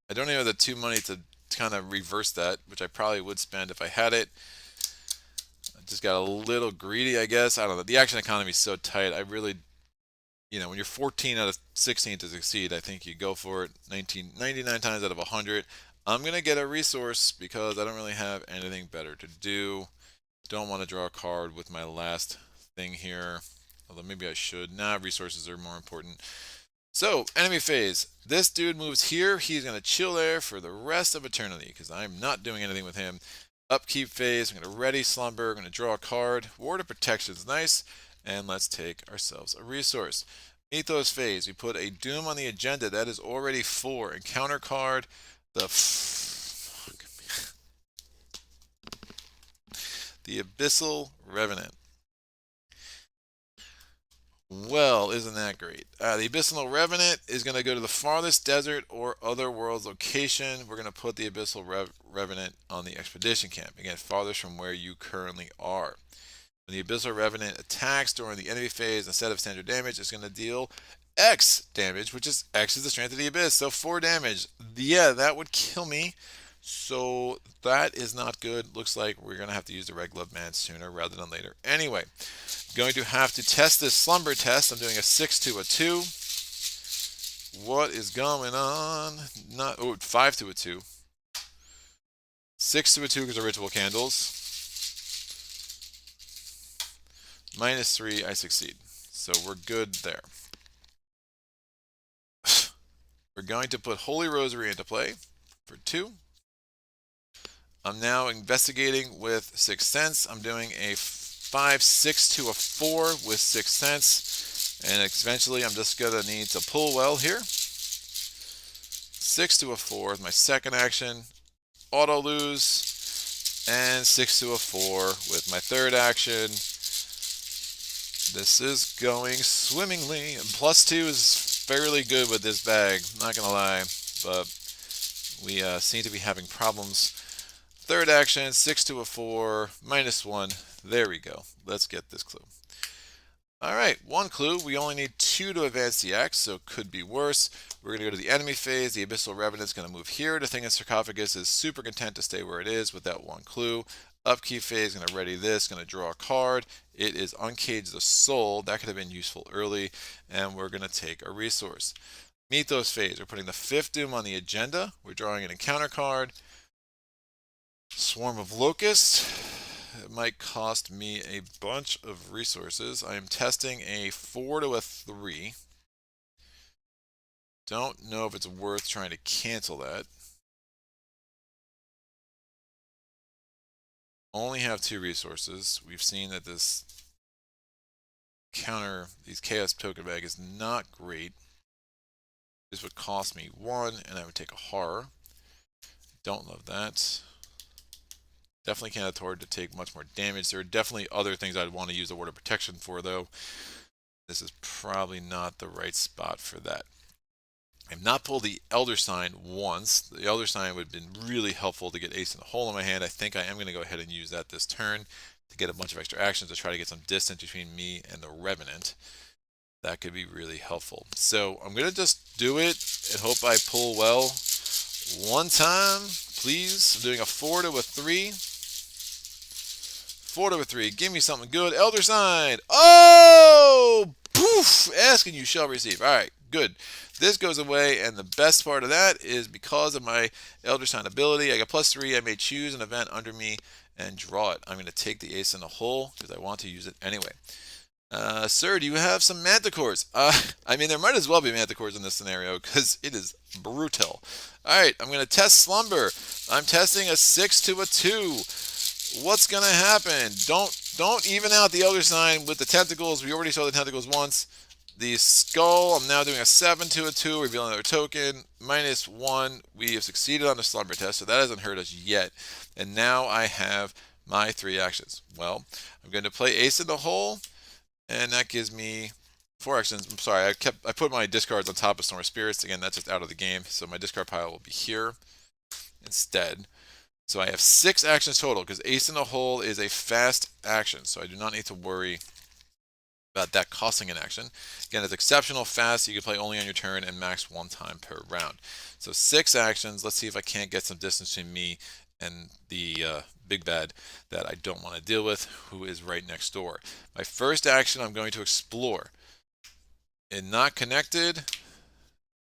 I don't even have the 2 money to kind of reverse that, which I probably would spend if I had it. Just got a little greedy, I guess. I don't know. The action economy is so tight. I really, when you're 14 out of 16 to succeed, I think you go for it 99 times out of 100. I'm going to get a resource because I don't really have anything better to do. Don't want to draw a card with my last thing here. Although maybe I should. Nah, resources are more important. So, enemy phase. This dude moves here. He's going to chill there for the rest of eternity because I'm not doing anything with him. Upkeep phase, I'm going to ready slumber, I'm going to draw a card. Ward of protection is nice, and let's take ourselves a resource. Mythos phase, we put a Doom on the agenda. That is already 4. Encounter card, the Abyssal Revenant. Well, isn't that great? The Abyssal Revenant is going to go to the farthest desert or other world's location. We're going to put the Abyssal Revenant on the expedition camp. Again, farthest from where you currently are. When the Abyssal Revenant attacks during the enemy phase, instead of standard damage, it's going to deal X damage, which is X is the strength of the Abyss. So 4 damage. Yeah, that would kill me. So that is not good. Looks like we're going to have to use the Red Glove Man sooner rather than later. Anyway, going to have to test this slumber test. I'm doing a 6 to a 2. What is going on? 5 to a 2. 6 to a 2 because of Ritual Candles. -3, I succeed. So we're good there. We're going to put Holy Rosary into play for 2. I'm now investigating with 6 cents. I'm doing a 5, 6 to a 4 with 6 cents. And eventually I'm just going to need to pull well here. 6 to a 4 is my second action. Auto lose. And 6 to a 4 with my third action. This is going swimmingly. And +2 is fairly good with this bag, not going to lie. But we seem to be having problems. Third action, 6 to a 4, -1. There we go. Let's get this clue. All right, one clue. We only need 2 to advance the axe, so it could be worse. We're going to go to the enemy phase. The Abyssal Revenant is going to move here. The thing in Sarcophagus is super content to stay where it is with that one clue. Upkeep phase, going to ready this, going to draw a card. It is Uncage the Soul. That could have been useful early. And we're going to take a resource. Mythos phase. We're putting the 5th Doom on the agenda. We're drawing an encounter card. Swarm of Locusts. It might cost me a bunch of resources. I am testing a 4 to a 3. Don't know if it's worth trying to cancel that. Only have 2 resources. We've seen that this counter, these chaos token bag is not great. This would cost me 1, and I would take a horror. Don't love that. Definitely can't afford to take much more damage. There are definitely other things I'd want to use the Ward of Protection for, though. This is probably not the right spot for that. I've not pulled the Elder Sign once. The Elder Sign would have been really helpful to get Ace in the Hole in my hand. I think I am going to go ahead and use that this turn to get a bunch of extra actions to try to get some distance between me and the Revenant. That could be really helpful. So I'm going to just do it and hope I pull well one time, please. I'm doing a 4 to a 3. 4 to a 3. Give me something good. Elder Sign. Oh! Poof! Ask and you shall receive. All right, good. This goes away, and the best part of that is because of my Elder Sign ability, I got +3. I may choose an event under me and draw it. I'm going to take the Ace in the Hole because I want to use it anyway. Sir, do you have some Manticores? I mean, there might as well be Manticores in this scenario because it is brutal. All right, I'm going to test Slumber. I'm testing a 6 to a 2. What's going to happen? Don't even out the Elder Sign with the tentacles. We already saw the tentacles once. The Skull, I'm now doing a 7 to a 2, revealing another token. -1, we have succeeded on the Slumber test, so that hasn't hurt us yet. And now I have my 3 actions. Well, I'm going to play Ace in the Hole, and that gives me 4 actions. I'm sorry, I put my discards on top of Storm of Spirits. Again, that's just out of the game, so my discard pile will be here instead. So I have 6 actions total, because Ace in the Hole is a fast action, so I do not need to worry about that costing an action. Again, it's exceptional fast. You can play only on your turn and max 1 time per round. So 6 actions. Let's see if I can't get some distance between me and the big bad that I don't want to deal with, who is right next door. My first action, I'm going to explore. And not connected,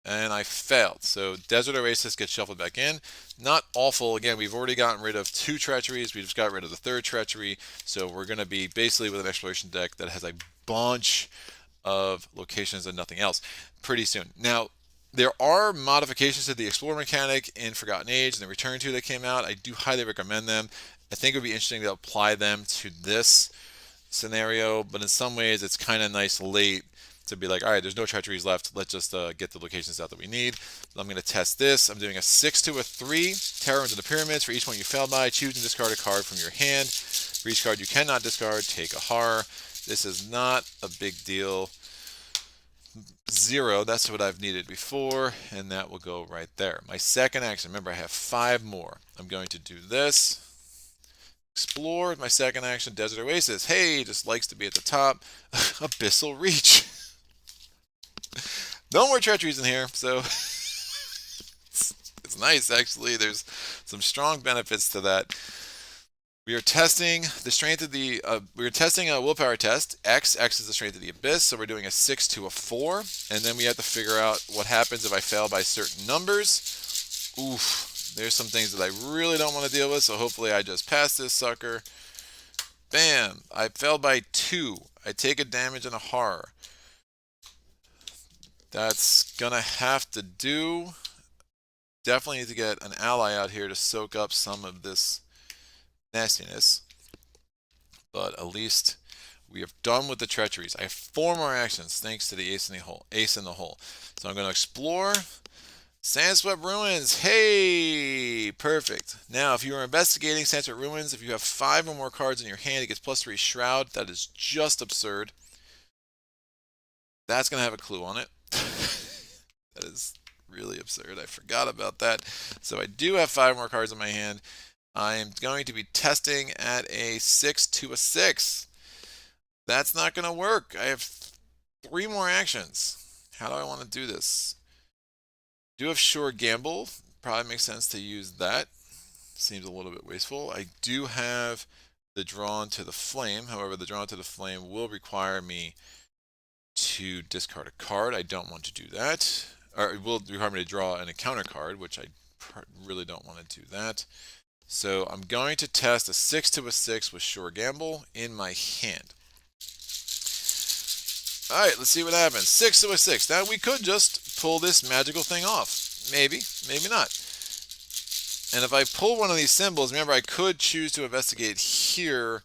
and I failed. So Desert Oasis gets shuffled back in. Not awful. Again, we've already gotten rid of 2 treacheries. We just got rid of the 3rd treachery. So we're going to be basically with an exploration deck that has a bunch of locations and nothing else pretty soon. Now, there are modifications to the Explore mechanic in Forgotten Age and the Return to that came out. I do highly recommend them. I think it would be interesting to apply them to this scenario, but in some ways it's kind of nice late to be like, all right, there's no treacheries left. Let's just get the locations out that we need. I'm going to test this. I'm doing a 6 to a 3. Terror into the Pyramids. For each one you failed by, choose and discard a card from your hand. For each card you cannot discard, take a horror. This is not a big deal. 0, that's what I've needed before, and that will go right there. My second action, remember I have 5 more. I'm going to do this. Explore, my second action, Desert Oasis. Hey, just likes to be at the top. Abyssal Reach. No more treacheries in here, so it's nice actually. There's some strong benefits to that. We are testing the strength of the. We are testing a willpower test. X is the strength of the abyss, so we're doing a 6 to a 4, and then we have to figure out what happens if I fail by certain numbers. Oof, there's some things that I really don't want to deal with, so hopefully I just pass this sucker. Bam! I failed by 2. I take a damage and a horror. That's gonna have to do. Definitely need to get an ally out here to soak up some of this nastiness. but at least we are done with the treacheries. I have 4 more actions thanks to the ace in the hole. Ace in the hole. So I'm going to explore Sandswept Ruins. Hey, perfect. Now, if you are investigating Sandswept Ruins, if you have 5 or more cards in your hand, it gets +3 Shroud. That is just absurd. That's going to have a clue on it. That is really absurd. I forgot about that. So I do have 5 more cards in my hand. I am going to be testing at a 6 to a 6. That's not going to work. I have 3 more actions. How do I want to do this? Do have Sure Gamble. Probably makes sense to use that. Seems a little bit wasteful. I do have the Drawn to the Flame. However, the Drawn to the Flame will require me to discard a card. I don't want to do that. Or it will require me to draw an encounter card, which I really don't want to do that. So I'm going to test a 6 to a 6 with Sure Gamble in my hand. Alright, let's see what happens. 6 to a 6. Now we could just pull this magical thing off. Maybe, maybe not. And if I pull one of these symbols, remember I could choose to investigate here,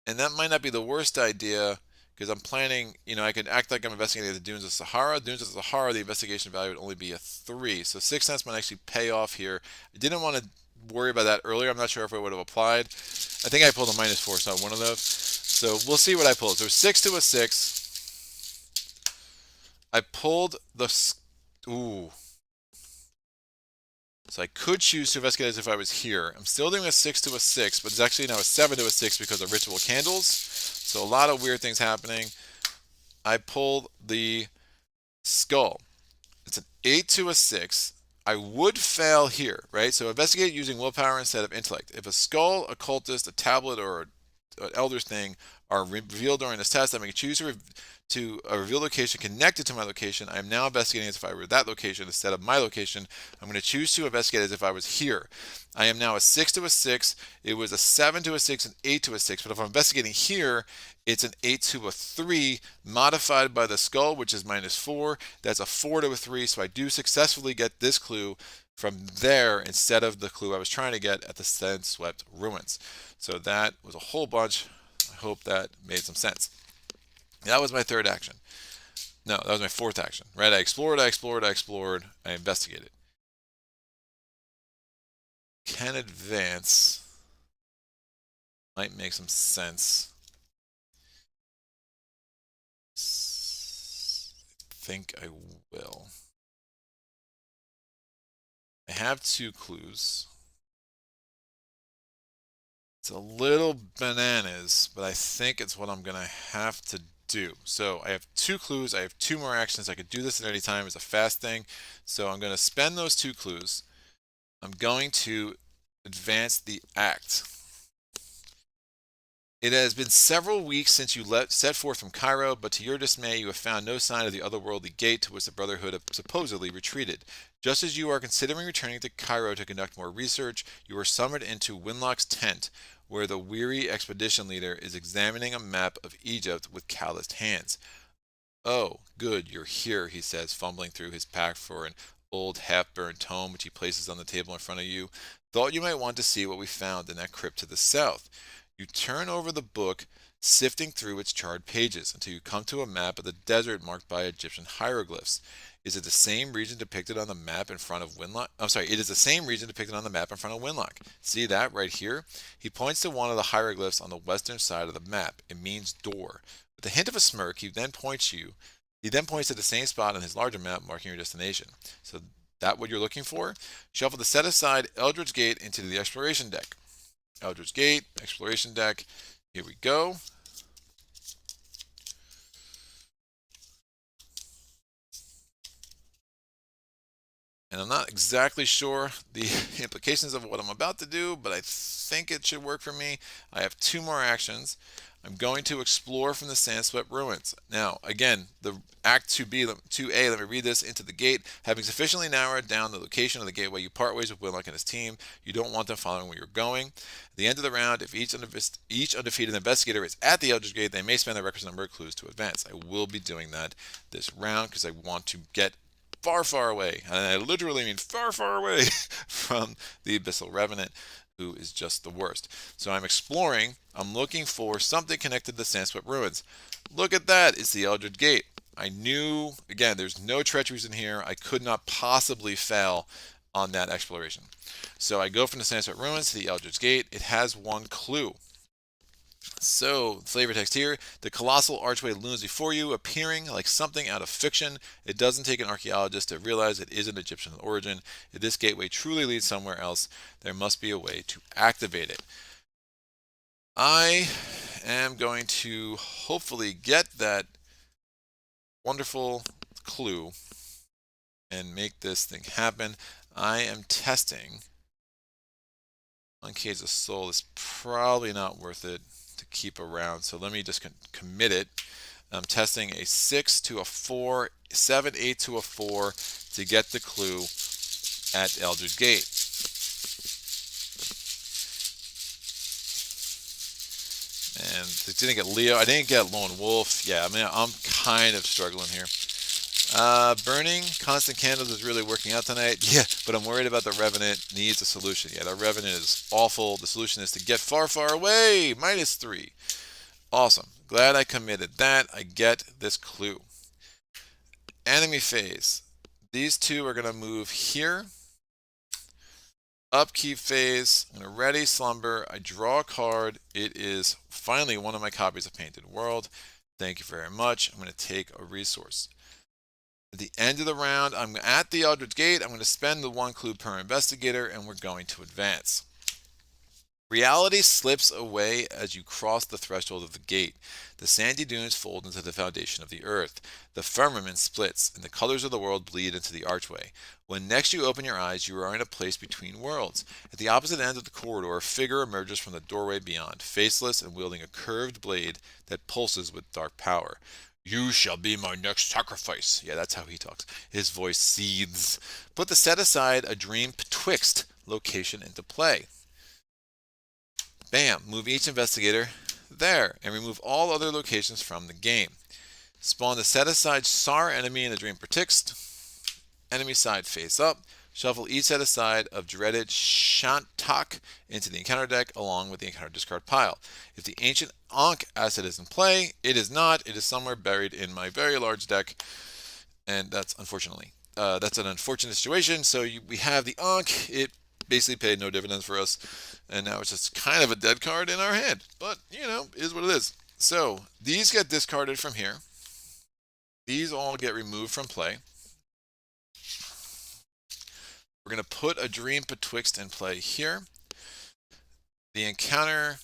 and that might not be the worst idea, because I'm planning, I could act like I'm investigating the Dunes of Sahara. Dunes of Sahara, the investigation value would only be a 3. So 6 cents might actually pay off here. I didn't want to worry about that earlier. I'm not sure if it would have applied. I think I pulled a -4, so not one of those. So we'll see what I pulled. So 6 to a 6. I pulled the... Ooh. So I could choose to investigate as if I was here. I'm still doing a 6 to a 6, but it's actually now a 7 to a 6 because of ritual candles. So a lot of weird things happening. I pulled the skull. It's an 8 to a 6. I would fail here, right? So investigate using willpower instead of intellect. If a skull, a cultist, a tablet, or an elder thing are revealed during this test, I may choose to a revealed location connected to my location. I am now investigating as if I were that location instead of my location. I'm going to choose to investigate as if I was here. I am now a 6 to a 6. It was a 7 to a 6, and 8 to a 6. But if I'm investigating here, it's an 8 to a 3 modified by the skull, which is -4. That's a 4 to a 3. So I do successfully get this clue from there instead of the clue I was trying to get at the Sandswept Ruins. So that was a whole bunch. I hope that made some sense. That was my 3rd action. No, that was my 4th action, right? I explored, I investigated. Can advance. Might make some sense. I think I will. I have 2 clues. It's a little bananas, but I think it's what I'm going to have to do. So I have 2 clues. I have 2 more actions. I could do this at any time. It's a fast thing. So I'm going to spend those 2 clues. I'm going to advance the act. It has been several weeks since you set forth from Cairo, but to your dismay, you have found no sign of the otherworldly gate to which the Brotherhood have supposedly retreated. Just as you are considering returning to Cairo to conduct more research, you are summoned into Winlock's tent, where the weary expedition leader is examining a map of Egypt with calloused hands. "Oh, good, you're here," he says, fumbling through his pack for an old half-burned tome which he places on the table in front of you. "Thought you might want to see what we found in that crypt to the south." You turn over the book, sifting through its charred pages until you come to a map of the desert marked by Egyptian hieroglyphs. Is it the same region depicted on the map in front of Winlock? I'm sorry, it is the same region depicted on the map in front of Winlock. See that right here? He points to one of the hieroglyphs on the western side of the map. It means door. With a hint of a smirk, he then points to the same spot on his larger map marking your destination. So that what you're looking for? Shuffle the set aside Eldritch Gate into the exploration deck. Eldritch Gate, exploration deck. Here we go. And I'm not exactly sure the implications of what I'm about to do, but I think it should work for me. I have 2 more actions. I'm going to explore from the Sandswept Ruins. Now, again, the Act 2A, let me read this, into the gate. Having sufficiently narrowed down the location of the gateway, you part ways with Winlock and his team. You don't want them following where you're going. At the end of the round, if each undefeated investigator is at the Eldritch Gate, they may spend the requisite number of clues to advance. I will be doing that this round because I want to get far, far away, and I literally mean far, far away from the Abyssal Revenant. who is just the worst. So I'm exploring. I'm looking for something connected to the Sandswept Ruins. Look at that. It's the Eldritch Gate. I knew, again, there's no treacheries in here. I could not possibly fail on that exploration. So I go from the Sandswept Ruins to the Eldritch Gate. It has one clue. So, flavor text here: the colossal archway looms before you, appearing like something out of fiction. It doesn't take an archaeologist to realize it isn't Egyptian in origin. If this gateway truly leads somewhere else, there must be a way to activate it. I am going to hopefully get that wonderful clue and make this thing happen. I am testing on Cage of Soul. It's probably not worth it to keep around, so let me just commit it. I'm testing a 6 to a 4, 7, 8 to a 4 to get the clue at Eldritch Gate. And I didn't get Leo. I didn't get Lone Wolf. Yeah, I mean, I'm kind of struggling here. Burning constant candles is really working out tonight. Yeah, but I'm worried about the Revenant needs a solution. Yeah, the Revenant is awful. The solution is to get far, far away. -3. Awesome. Glad I committed that. I get this clue. Enemy phase. These two are going to move here. Upkeep phase. I'm going to ready slumber. I draw a card. It is finally one of my copies of Painted World. Thank you very much. I'm going to take a resource. At the end of the round, I'm at the Eldritch Gate. I'm going to spend the 1 clue per investigator, and we're going to advance. Reality slips away as you cross the threshold of the gate. The sandy dunes fold into the foundation of the earth. The firmament splits, and the colors of the world bleed into the archway. When next you open your eyes, you are in a place between worlds. At the opposite end of the corridor, a figure emerges from the doorway beyond, faceless and wielding a curved blade that pulses with dark power. You shall be my next sacrifice. Yeah, that's how he talks. His voice seethes. Put the set aside a dream betwixt location into play. Bam. Move each investigator there and remove all other locations from the game. Spawn the set aside SAR enemy in the dream betwixt. Enemy side face up. Shuffle each set aside of dreaded Shantak into the encounter deck along with the encounter discard pile. If the ancient Ankh asset is in play, it is not. It is somewhere buried in my very large deck, and that's unfortunately. That's an unfortunate situation. So we have the Ankh. It basically paid no dividends for us, and now it's just kind of a dead card in our hand. But, you know, is what it is. So these get discarded from here. These all get removed from play. We're going to put a Dream Betwixt in play here. The encounter,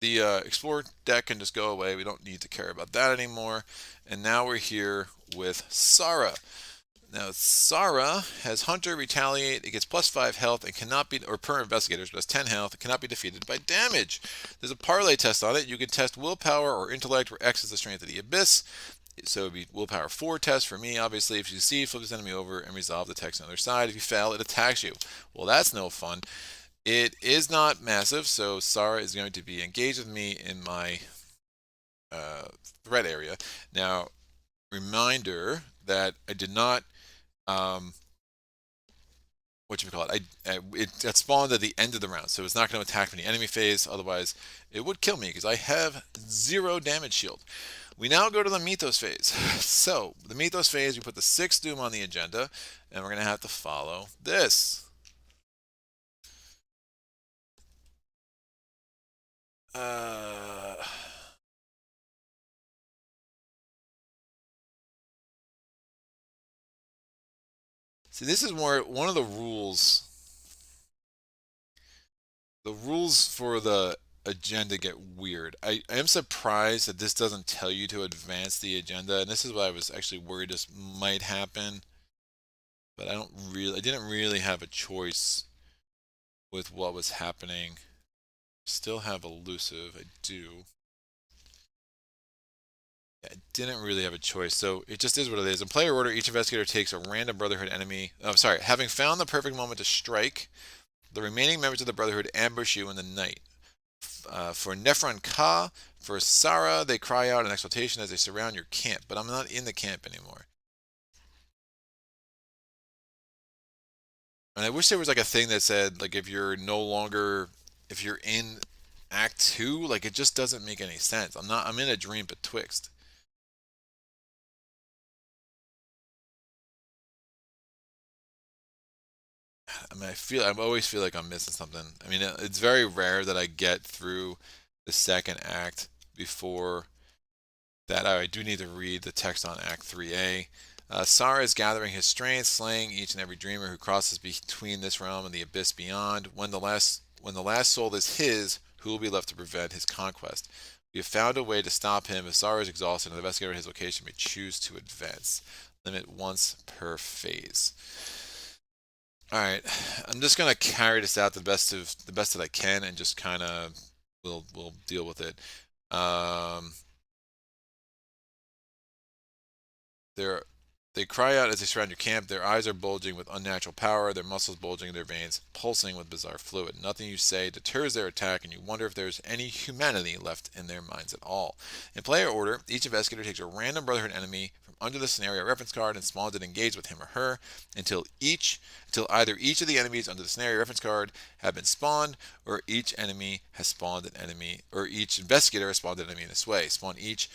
the Explorer deck can just go away. We don't need to care about that anymore. And now we're here with Sara. Now, Sara has Hunter, Retaliate. It gets +5 health and cannot be, or per investigators, but has 10 health. It cannot be defeated by damage. There's a parlay test on it. You can test willpower or intellect, where X is the strength of the abyss. So it'd be willpower 4 test for me, obviously. If you succeed, flip this enemy over and resolve the text on the other side. If you fail, it attacks you. Well, that's no fun. It is not massive, so Sara is going to be engaged with me in my threat area. Now, reminder that I did not, it got spawned at the end of the round, so it's not going to attack from the enemy phase. Otherwise, it would kill me because I have 0 damage shield. We now go to the Mythos phase. So, the Mythos phase, we put the 6th Doom on the agenda, and we're going to have to follow this. See, this is more one of the rules. The rules for the agenda get weird. I am surprised that this doesn't tell you to advance the agenda, and this is why I was actually worried this might happen. But I didn't really have a choice with what was happening. Still have elusive, I do. I didn't really have a choice, so it just is what it is. In player order, each investigator takes a random Brotherhood enemy. Oh, sorry, having found the perfect moment to strike, the remaining members of the Brotherhood ambush you in the night. For Nephron Ka, for Sara, they cry out in exultation as they surround your camp, but I'm not in the camp anymore. And I wish there was like a thing that said, like, if you're no longer if you're in Act 2, like it just doesn't make any sense. I'm in a dream betwixt. I mean, I always feel like I'm missing something. I mean, it's very rare that I get through the second act before that. I do need to read the text on Act 3A. Sara is gathering his strength, slaying each and every dreamer who crosses between this realm and the abyss beyond. When the last soul is his, who will be left to prevent his conquest? We have found a way to stop him. If Sara is exhausted, and the investigator at his location may choose to advance. Limit once per phase. All right, I'm just gonna carry this out the best that I can, and just kind of we'll deal with it. Um, they're they cry out as they surround your camp. Their eyes are bulging with unnatural power, their muscles bulging in their veins, pulsing with bizarre fluid. Nothing you say deters their attack, and you wonder if there's any humanity left in their minds at all. In player order, each investigator takes a random Brotherhood enemy from under the scenario reference card and spawns it engaged with him or her until either each of the enemies under the scenario reference card have been spawned, or each enemy has spawned an enemy, or each investigator has spawned an enemy in this way. Spawn each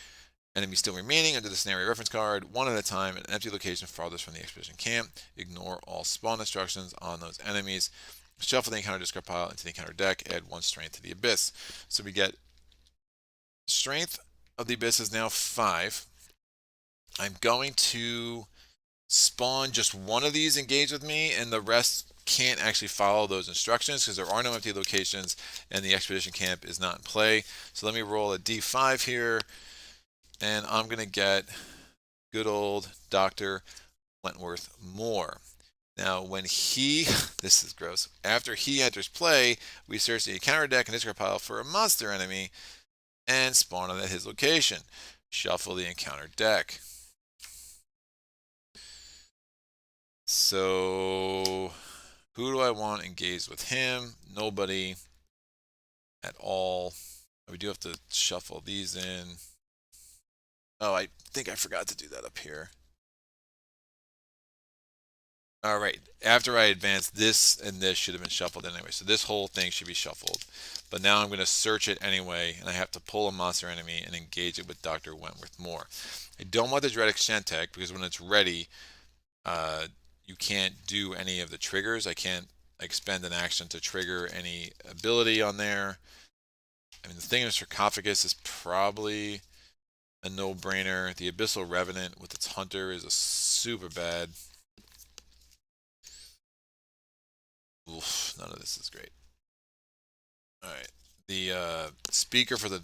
enemy still remaining under the scenario reference card, one at a time, in an empty location farthest from the expedition camp. Ignore all spawn instructions on those enemies. Shuffle the encounter discard pile into the encounter deck. Add 1 strength to the abyss. So we get strength of the abyss is now 5. I'm going to spawn just one of these engaged with me, and the rest can't actually follow those instructions because there are no empty locations and the expedition camp is not in play. So let me roll a d5 here. And I'm going to get good old Dr. Wentworth Moore. Now, when he, this is gross, after he enters play, we search the encounter deck and discard pile for a monster enemy and spawn it at his location. Shuffle the encounter deck. So, who do I want engaged with him? Nobody at all. We do have to shuffle these in. Oh, I think I forgot to do that up here. All right, after I advance, this and this should have been shuffled anyway. So this whole thing should be shuffled. But now I'm going to search it anyway, and I have to pull a monster enemy and engage it with Dr. Wentworth Moore. I don't want the Dread Extentech because when it's ready, you can't do any of the triggers. I can't expend an action to trigger any ability on there. I mean, the thing in the sarcophagus is probably a no-brainer. The Abyssal Revenant with its Hunter is a super bad. Oof, none of this is great. All right. The speaker for the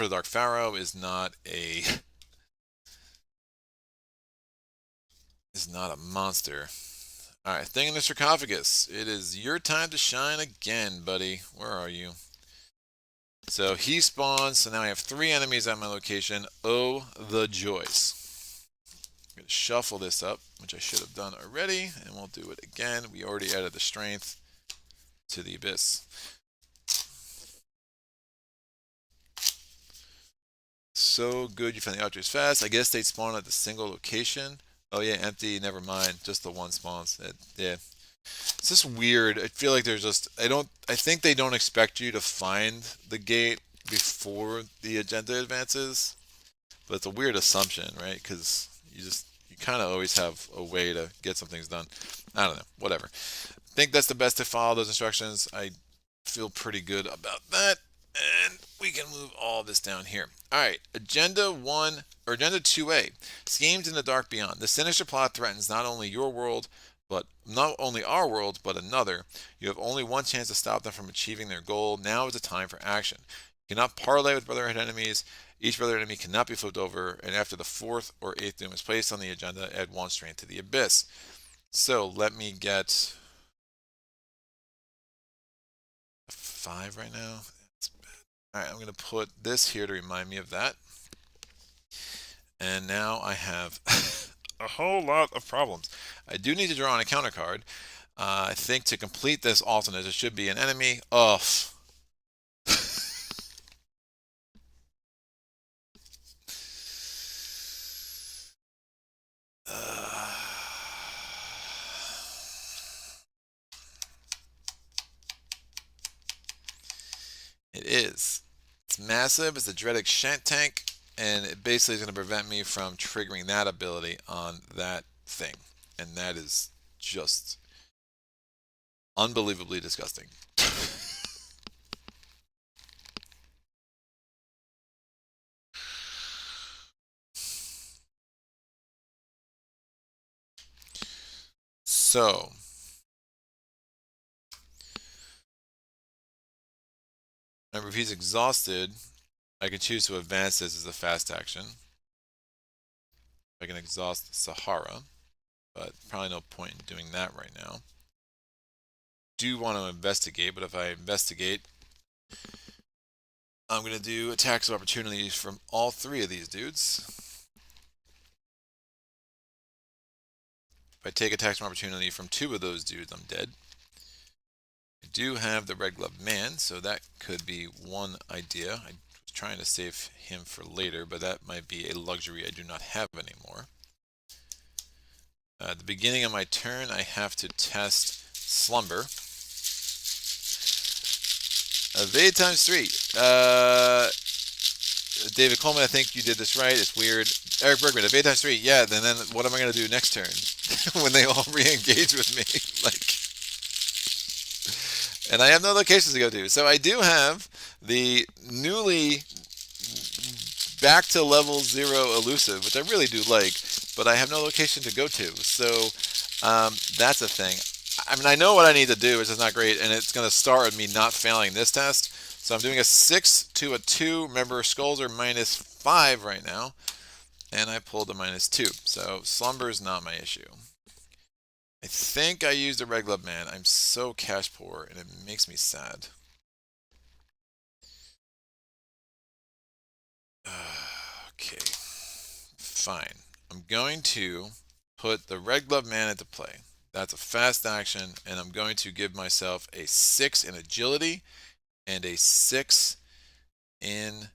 Dark Pharaoh is not a monster. All right, thing in the sarcophagus. It is your time to shine again, buddy. Where are you? So he spawns. So now I have 3 enemies at my location. Oh, the joys. I'm gonna shuffle this up, which I should have done already, and we'll do it again. We already added the strength to the abyss. So good, you found the objects fast. I guess they spawn at the single location. Oh yeah, empty, never mind. Just the one spawns. Yeah. It's just weird. I feel like there's just I think they don't expect you to find the gate before the agenda advances. But it's a weird assumption, right? Because you kind of always have a way to get some things done. I don't know. Whatever. I think that's the best to follow those instructions. I feel pretty good about that. And we can move all this down here. All right, Agenda 1 or Agenda 2A, Schemes in the Dark Beyond. The sinister plot threatens not only your world, but not only our world, but another. You have only one chance to stop them from achieving their goal. Now is the time for action. You cannot parlay with Brotherhood enemies. Each Brotherhood enemy cannot be flipped over, and after the 4th or 8th doom is placed on the agenda, add 1 strength to the abyss. So let me get 5 right now. All right, I'm going to put this here to remind me of that. And now I have a whole lot of problems. I do need to draw on a counter card. I think to complete this alternate, it should be an enemy. Oh. It is. It's massive. It's a Dreadic Shant tank, and it basically is going to prevent me from triggering that ability on that thing. And that is just unbelievably disgusting. So, remember, if he's exhausted, I can choose to advance this as a fast action. I can exhaust Sahara, but probably no point in doing that right now. Do want to investigate, but if I investigate, I'm going to do attacks of opportunities from all three of these dudes. If I take attacks of opportunity from two of those dudes, I'm dead. I do have the Red Glove Man, so that could be one idea. I was trying to save him for later, but that might be a luxury I do not have anymore. At the beginning of my turn, I have to test Slumber. Evade times 3. David Coleman, I think you did this right. It's weird. Eric Bergman, evade times 3. Yeah, then what am I going to do next turn when they all re-engage with me? And I have no locations to go to. So I do have the newly back to level 0 elusive, which I really do like, but I have no location to go to. So that's a thing. I mean, I know what I need to do, which is not great, and it's going to start with me not failing this test. So I'm doing a 6 to a 2. Remember, skulls are -5 right now, and I pulled a -2. So slumber is not my issue. I think I used a Red Glove Man. I'm so cash poor, and it makes me sad. Okay, fine. I'm going to put the Red Glove Man into play. That's a fast action, and I'm going to give myself a 6 in agility and a 6 in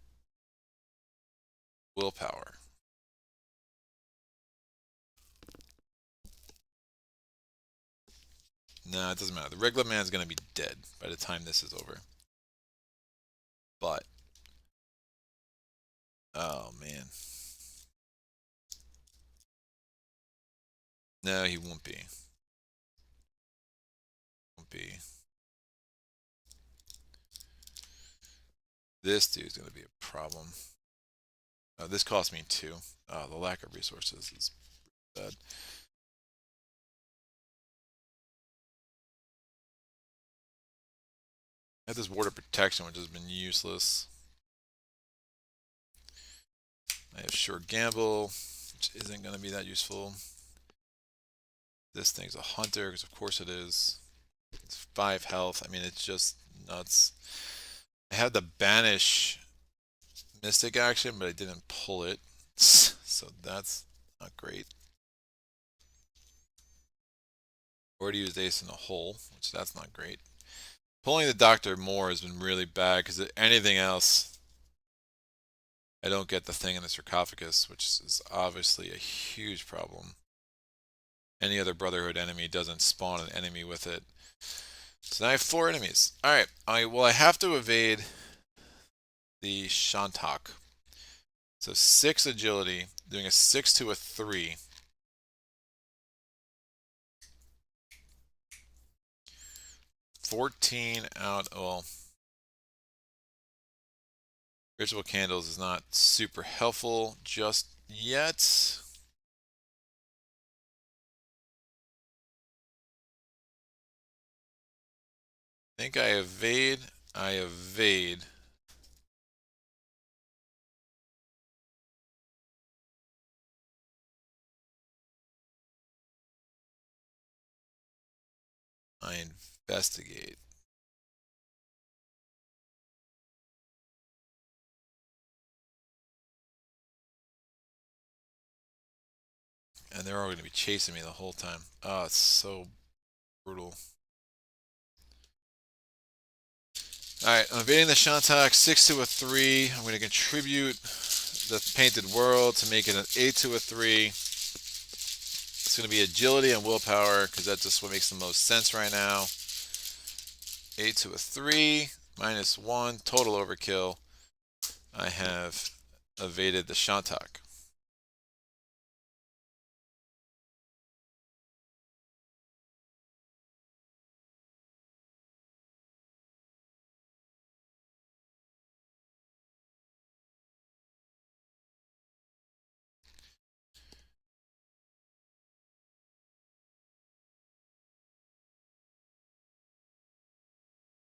willpower. No, it doesn't matter. The Red Glove Man is going to be dead by the time this is over. But, oh man. No, he won't be. Won't be. This dude's going to be a problem. This cost me 2. The lack of resources is bad. I have this Ward of Protection, which has been useless. I have Sure Gamble, which isn't going to be that useful. This thing's a Hunter, because of course it is. It's 5 health. I mean, it's just nuts. I had the Banish Mystic action, but I didn't pull it. So that's not great. Already used Ace in a Hole, which that's not great. Pulling the Doctor more has been really bad, because anything else, I don't get the thing in the sarcophagus, which is obviously a huge problem. Any other Brotherhood enemy doesn't spawn an enemy with it. So now I have 4 enemies. Alright, well I have to evade the Shantak. So 6 agility, doing a 6 to a 3. $14 out, well, Ritual Candles is not super helpful just yet. I think I evade. I evade. I investigate. And they're all going to be chasing me the whole time. Oh, it's so brutal. Alright, I'm evading the Shantak, 6 to a 3. I'm going to contribute the Painted World to make it an 8 to a 3. It's going to be agility and willpower, because that's just what makes the most sense right now. 8 to a 3. -1, total overkill. I have evaded the Shantak.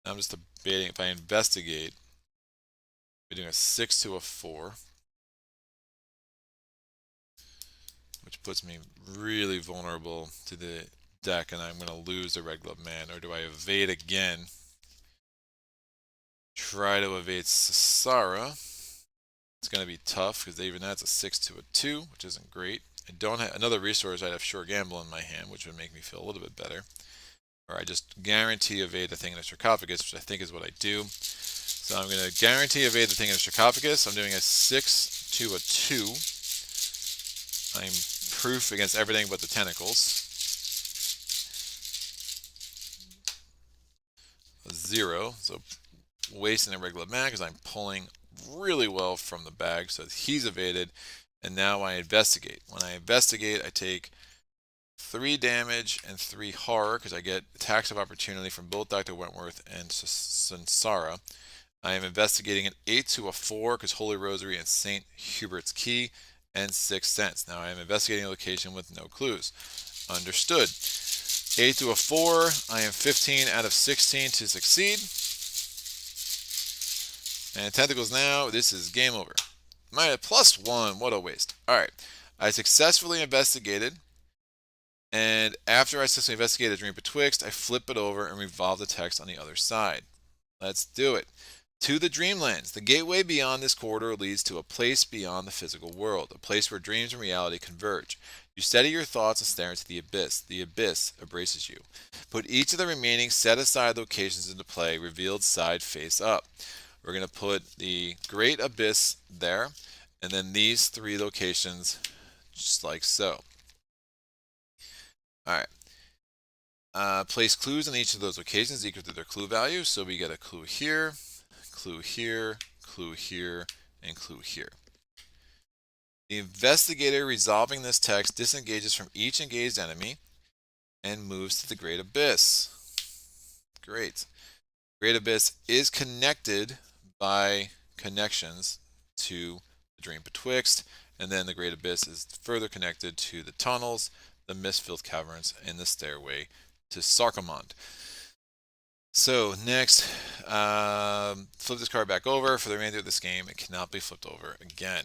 I'm just debating if I investigate. We're doing a 6 to a 4, which puts me really vulnerable to the deck, and I'm going to lose the Red Glove Man. Or do I evade again? Try to evade Sasara. It's going to be tough because even that's a 6 to a 2, which isn't great. I don't have another resource. I'd have Sure Gamble in my hand, which would make me feel a little bit better. Or I just guarantee evade the thing in a sarcophagus, which I think is what I do. So I'm going to guarantee evade the thing in a sarcophagus. I'm doing a 6 to a 2. I'm proof against everything but the tentacles. A 0, so wasting a regular man because I'm pulling really well from the bag. So he's evaded, and now I investigate. When I investigate, I take 3 damage and 3 horror because I get attacks of opportunity from both Dr. Wentworth and Sansara. I am investigating an 8 to a 4 because Holy Rosary and St. Hubert's Key and 6 Sense. Now I am investigating a location with no clues. Understood. 8 to a 4. I am 15 out of 16 to succeed. And tentacles now. This is game over. My +1. What a waste. Alright. I successfully investigated. And after I successfully investigated the Dream Betwixt, I flip it over and revolve the text on the other side. Let's do it. To the Dreamlands. The gateway beyond this corridor leads to a place beyond the physical world, a place where dreams and reality converge. You steady your thoughts and stare into the abyss. The abyss embraces you. Put each of the remaining set-aside locations into play, revealed side face up. We're going to put the Great Abyss there, and then these 3 locations just like so. Alright. Place clues on each of those locations equal to their clue value. So we get a clue here, clue here, clue here, and clue here. The investigator resolving this text disengages from each engaged enemy and moves to the Great Abyss. Great. Great Abyss is connected by connections to the Dream Betwixt, and then the Great Abyss is further connected to the tunnels, the mist-filled caverns, and the stairway to Sarkomond. So next, flip this card back over. For the remainder of this game, it cannot be flipped over again.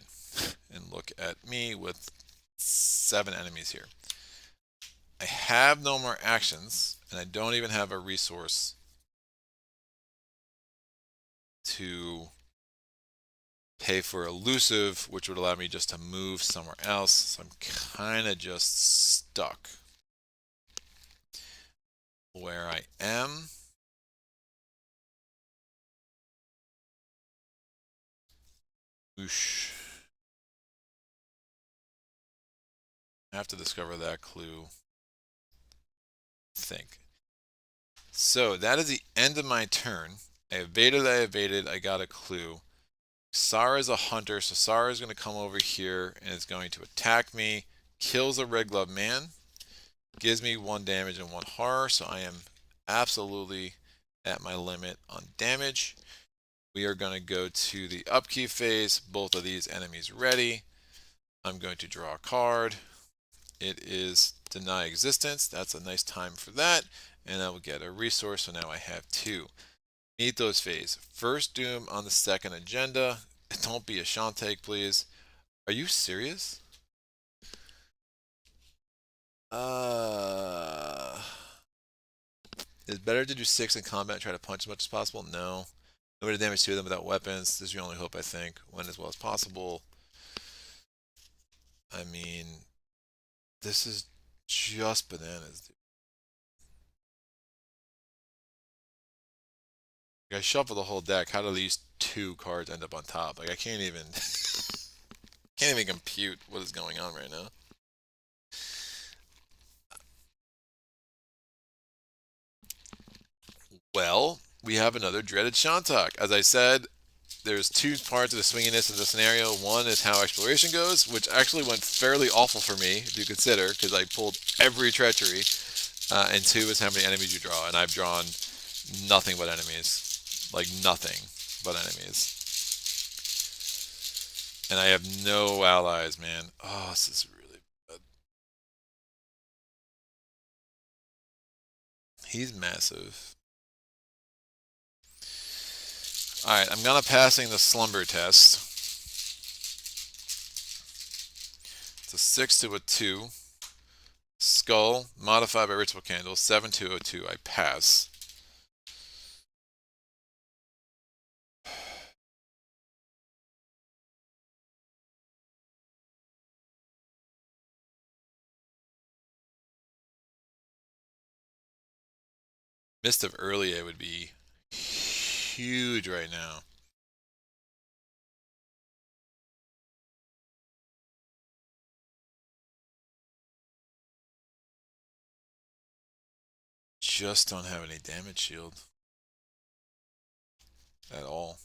And look at me with 7 enemies here. I have no more actions, and I don't even have a resource to pay for elusive, which would allow me just to move somewhere else. So I'm kind of just stuck where I am. Whoosh. I have to discover that clue. I think. So that is the end of my turn. I evaded, I got a clue. Sara is a hunter, so Sara is going to come over here and is going to attack me. Kills a Red Glove Man. Gives me 1 damage and 1 horror, so I am absolutely at my limit on damage. We are going to go to the Upkeep Phase. Both of these enemies ready. I'm going to draw a card. It is Deny Existence. That's a nice time for that. And I will get a resource, so now I have 2. Mythos Phase. First Doom on the second agenda. Don't be a Shantae, please. Are you serious? It's better to do 6 in combat and try to punch as much as possible? No. No way to damage 2 of them without weapons. This is your only hope, I think. Win as well as possible. I mean, this is just bananas, dude. I shuffle the whole deck. How do these 2 cards end up on top? Like I can't even compute what is going on right now. Well, we have another dreaded Shantok. As I said, there's two parts of the swinginess of the scenario. One is how exploration goes, which actually went fairly awful for me, if you consider, because I pulled every treachery. And two is how many enemies you draw, and I've drawn nothing but enemies. Like, nothing but enemies. And I have no allies, man. Oh, this is really bad. He's massive. Alright, I'm gonna passing the slumber test. It's a 6 to a 2. Skull, modified by ritual candle, 7 to a 2. I pass. Mist of Earlier would be huge right now. Just don't have any damage shield. At all.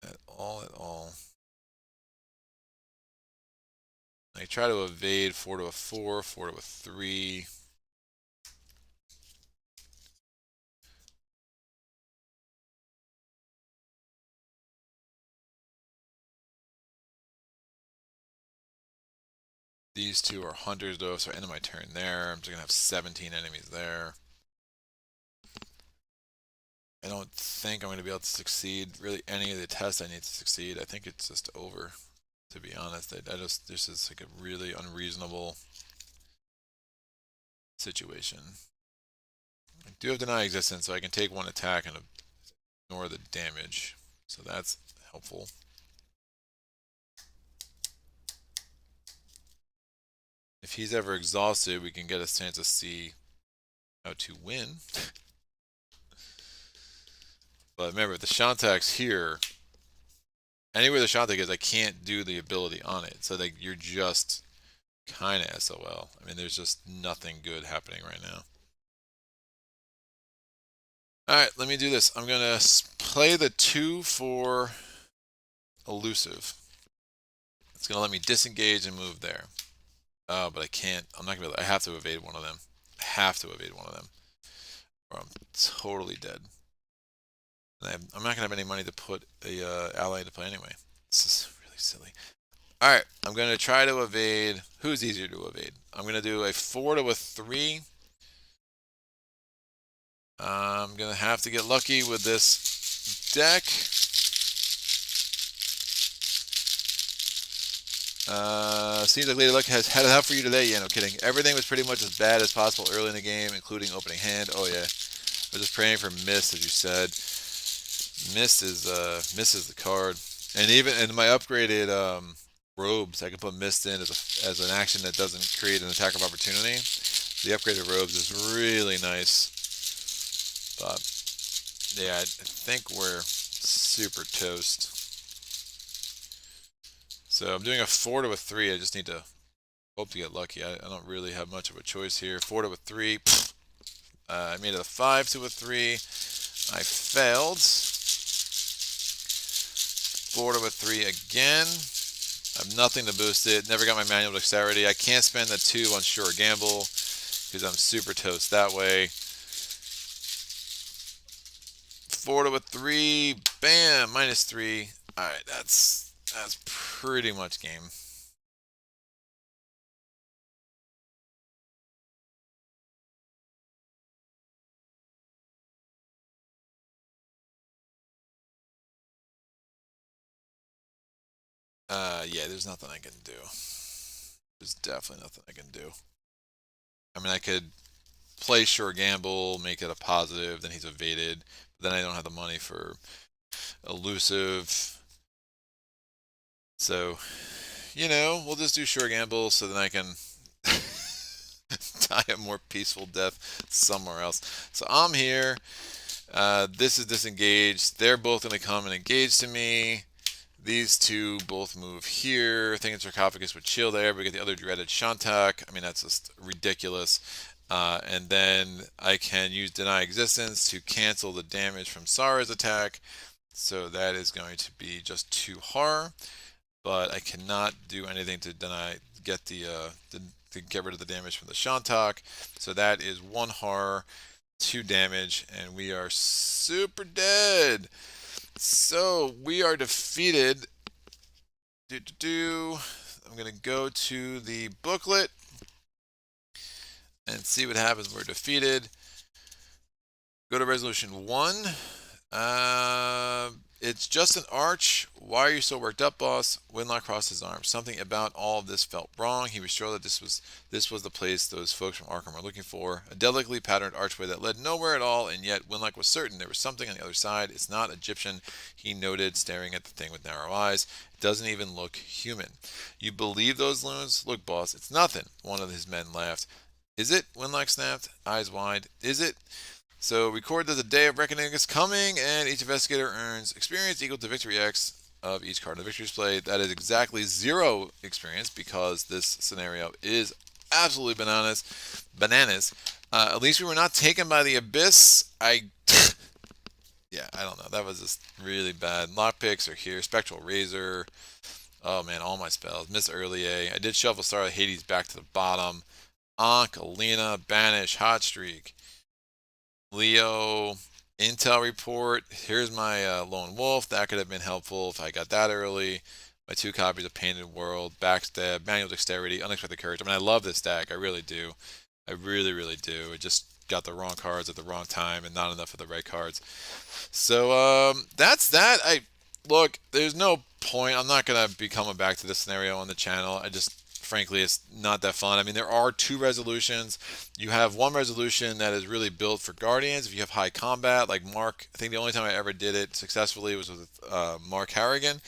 At all, at all. I try to evade 4 to a 4, 4 to a 3. These two are hunters though, so I end my turn there. I'm just gonna have 17 enemies there. I don't think I'm gonna be able to succeed really any of the tests I need to succeed. I think it's just over, to be honest. This is like a really unreasonable situation. I do have deny existence, so I can take one attack and ignore the damage. So that's helpful. If he's ever exhausted, we can get a chance to see how to win. But remember, the Shantak's here. Anywhere the Shantak is, I can't do the ability on it. So like you're just kind of SOL. I mean, there's just nothing good happening right now. Alright, let me do this. I'm going to play the 2 for elusive. It's going to let me disengage and move there. Oh, but I can't. I'm not going to be able to. I have to evade one of them. I have to evade one of them. Or I'm totally dead. And I'm not going to have any money to put a ally into play anyway. This is really silly. Alright, I'm going to try to evade. Who's easier to evade? I'm going to do a 4 to a 3. I'm going to have to get lucky with this deck. Seems like Lady Luck has had enough for you today. Yeah, no kidding. Everything was pretty much as bad as possible early in the game, including opening hand. Oh yeah. I was just praying for Mist, as you said. Mist is the card. And even in my upgraded robes, I can put Mist in as an action that doesn't create an attack of opportunity. The upgraded robes is really nice. But yeah, I think we're super toast. So I'm doing a 4 to a 3. I just need to hope to get lucky. I don't really have much of a choice here. 4 to a 3. I made it a 5 to a 3. I failed. 4 to a 3 again. I have nothing to boost it. Never got my manual dexterity. I can't spend the 2 on Sure Gamble because I'm super toast that way. 4 to a 3. Bam! -3. Alright, that's pretty much game. Yeah, there's nothing I can do. There's definitely nothing I can do. I mean, I could play Sure Gamble, make it a positive, then he's evaded. But then I don't have the money for elusive. So, we'll just do Sure Gamble so then I can die a more peaceful death somewhere else. So I'm here. This is disengaged. They're both going to come and engage to me. These two both move here. I think Sarcophagus would chill there. We get the other dreaded Shantak. I mean, that's just ridiculous. And then I can use Deny Existence to cancel the damage from Sara's attack. So that is going to be just 2 horror, but I cannot do anything to get to get rid of the damage from the Shantak. So that is 1 horror, 2 damage, and we are super dead. So we are defeated. I'm going to go to the booklet and see what happens. We're defeated. Go to resolution 1. It's just an arch. Why are you so worked up, boss? Winlock crossed his arms. Something about all of this felt wrong. He was sure that this was the place those folks from Arkham were looking for. A delicately patterned archway that led nowhere at all, and yet Winlock was certain there was something on the other side. It's not Egyptian, he noted, staring at the thing with narrow eyes. It doesn't even look human. You believe those loons? Look, boss, it's nothing. One of his men laughed. Is it? Winlock snapped, eyes wide. Is it? So record that the day of reckoning is coming, and each investigator earns experience equal to victory X of each card in the victory display. That is exactly 0 experience because this scenario is absolutely bananas. At least we were not taken by the abyss. Yeah, I don't know. That was just really bad. Lockpicks are here. Spectral Razor. Oh man, all my spells. Miss Earlier. I did shuffle Star Hades back to the bottom. Ankh, Alina, Banish, Hot Streak. Leo, Intel report. Here's my Lone Wolf. That could have been helpful if I got that early. My 2 copies of Painted World, Backstab, Manual Dexterity, Unexpected Courage. I mean, I love this deck. I really do. I really, really do. It just got the wrong cards at the wrong time and not enough of the right cards. So that's that. Look. There's no point. I'm not gonna be coming back to this scenario on the channel. Frankly, it's not that fun. I mean, there are 2 resolutions. You have one resolution that is really built for Guardians. If you have high combat, like Mark, I think the only time I ever did it successfully was with Mark Harrigan,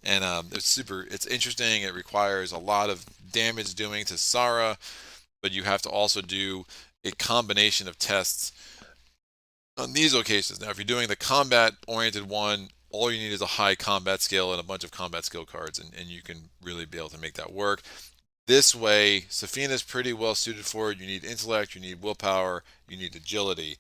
and it's interesting. It requires a lot of damage doing to Sara, but you have to also do a combination of tests on these locations. Now, if you're doing the combat-oriented one, all you need is a high combat skill and a bunch of combat skill cards, and you can really be able to make that work. This way, Sefina is pretty well suited for it. You need intellect, you need willpower, you need agility,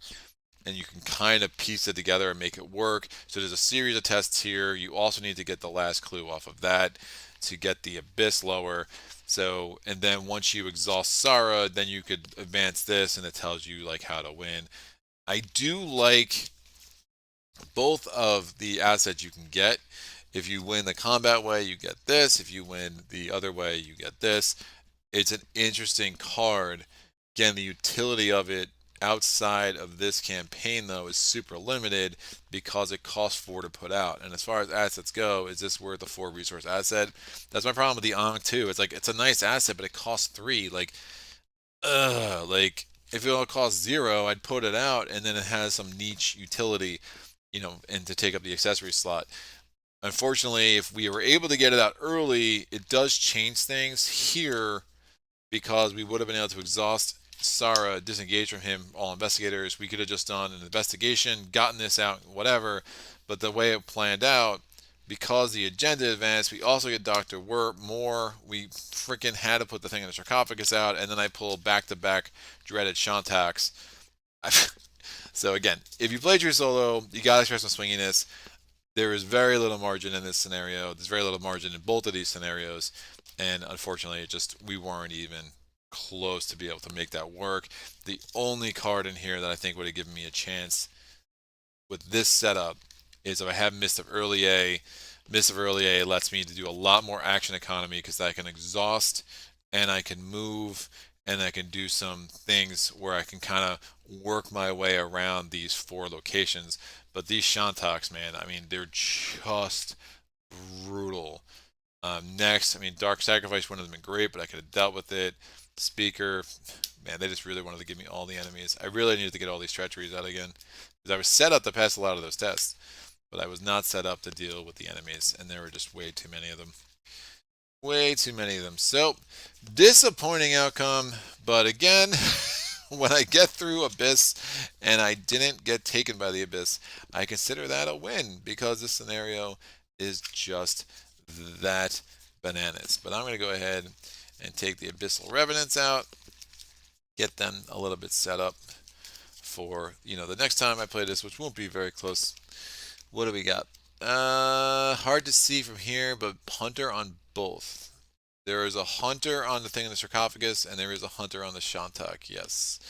and you can kind of piece it together and make it work. So there's a series of tests here. You also need to get the last clue off of that to get the abyss lower. So, and then once you exhaust Sara, then you could advance this, and it tells you like how to win. I do like both of the assets you can get. If you win the combat way, you get this. If you win the other way, you get this. It's an interesting card. Again, the utility of it outside of this campaign, though, is super limited because it costs 4 to put out. And as far as assets go, is this worth a 4 resource asset? That's my problem with the Ankh, too. It's like, it's a nice asset, but it costs 3. Like, if it all costs 0, I'd put it out, and then it has some niche utility, and to take up the accessory slot. Unfortunately, if we were able to get it out early, it does change things here because we would have been able to exhaust Sara, disengage from him, all investigators. We could have just done an investigation, gotten this out, whatever. But the way it planned out, because the agenda advanced, we also get Dr. Moore. We freaking had to put the thing in the sarcophagus out, and then I pulled back-to-back dreaded Shantaks. So again, if you played your solo, you gotta expect some swinginess. There is very little margin in this scenario. There's very little margin in both of these scenarios, and unfortunately, we weren't even close to be able to make that work. The only card in here that I think would have given me a chance with this setup is if I have Mist of Earlier. Mist of Earlier lets me to do a lot more action economy because I can exhaust and I can move and I can do some things where I can kind of work my way around these 4 locations. But these Shantaks, man, I mean, they're just brutal. Next, I mean, Dark Sacrifice wouldn't have been great, but I could have dealt with it. Speaker, man, they just really wanted to give me all the enemies. I really needed to get all these treacheries out again. Because I was set up to pass a lot of those tests, but I was not set up to deal with the enemies, and there were just way too many of them. Way too many of them. So, disappointing outcome, but again, when I get through Abyss and I didn't get taken by the Abyss, I consider that a win because this scenario is just that bananas. But I'm going to go ahead and take the Abyssal Revenants out. get them a little bit set up for, the next time I play this, which won't be very close. What do we got? Hard to see from here, but hunter on both. There is a hunter on the thing in the sarcophagus, and there is a hunter on the Shantak. Yes,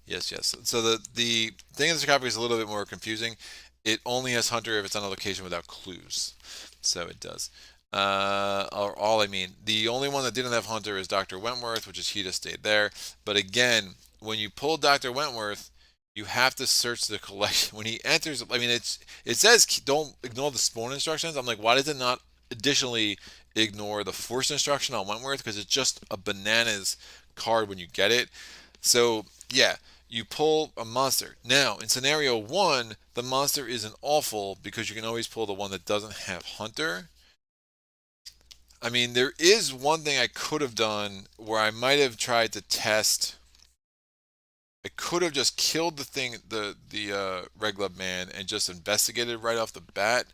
yes, yes. So the thing in the sarcophagus is a little bit more confusing. It only has hunter if it's on a location without clues. So it does. Or all I mean, the only one that didn't have hunter is Dr. Wentworth, which is he just stayed there. But again, when you pull Dr. Wentworth, you have to search the collection. When he enters, I mean, it says don't ignore the spawn instructions. I'm like, why does it not additionally ignore the force instruction on Wentworth? Because it's just a bananas card when you get it. So yeah, you pull a monster. Now in scenario one, the monster isn't awful because you can always pull the one that doesn't have hunter. I mean, there is one thing I could have done where I might have tried to test. I could have just killed the thing, the Red Glove Man, and just investigated right off the bat,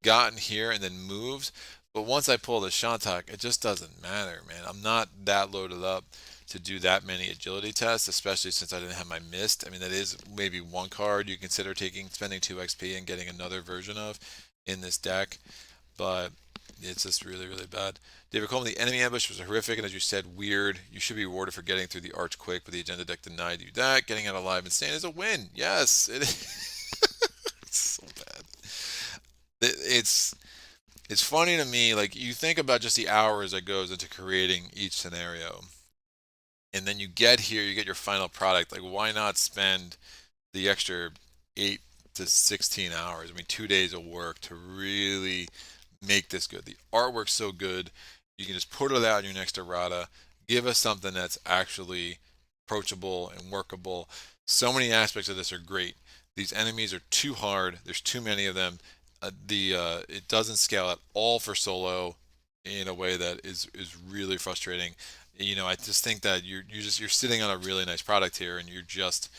gotten here, and then moved. But once I pull the Shantak, it just doesn't matter, man. I'm not that loaded up to do that many agility tests, especially since I didn't have my mist. I mean, that is maybe one card you consider spending 2 XP and getting another version of in this deck, but it's just really, really bad. David Coleman, the enemy ambush was horrific, and as you said, weird. You should be rewarded for getting through the arch quick, but the agenda deck denied you that. Getting out alive and staying is a win. Yes, it is. It's so bad. It's funny to me, like, you think about just the hours that goes into creating each scenario, and then you get here, you get your final product. Like, why not spend the extra 8 to 16 hours? I mean, 2 days of work to really make this good. The artwork's so good. You can just put it out in your next errata. Give us something that's actually approachable and workable. So many aspects of this are great. These enemies are too hard. There's too many of them. It doesn't scale at all for solo in a way that is really frustrating. I just think that you're sitting on a really nice product here, and you're just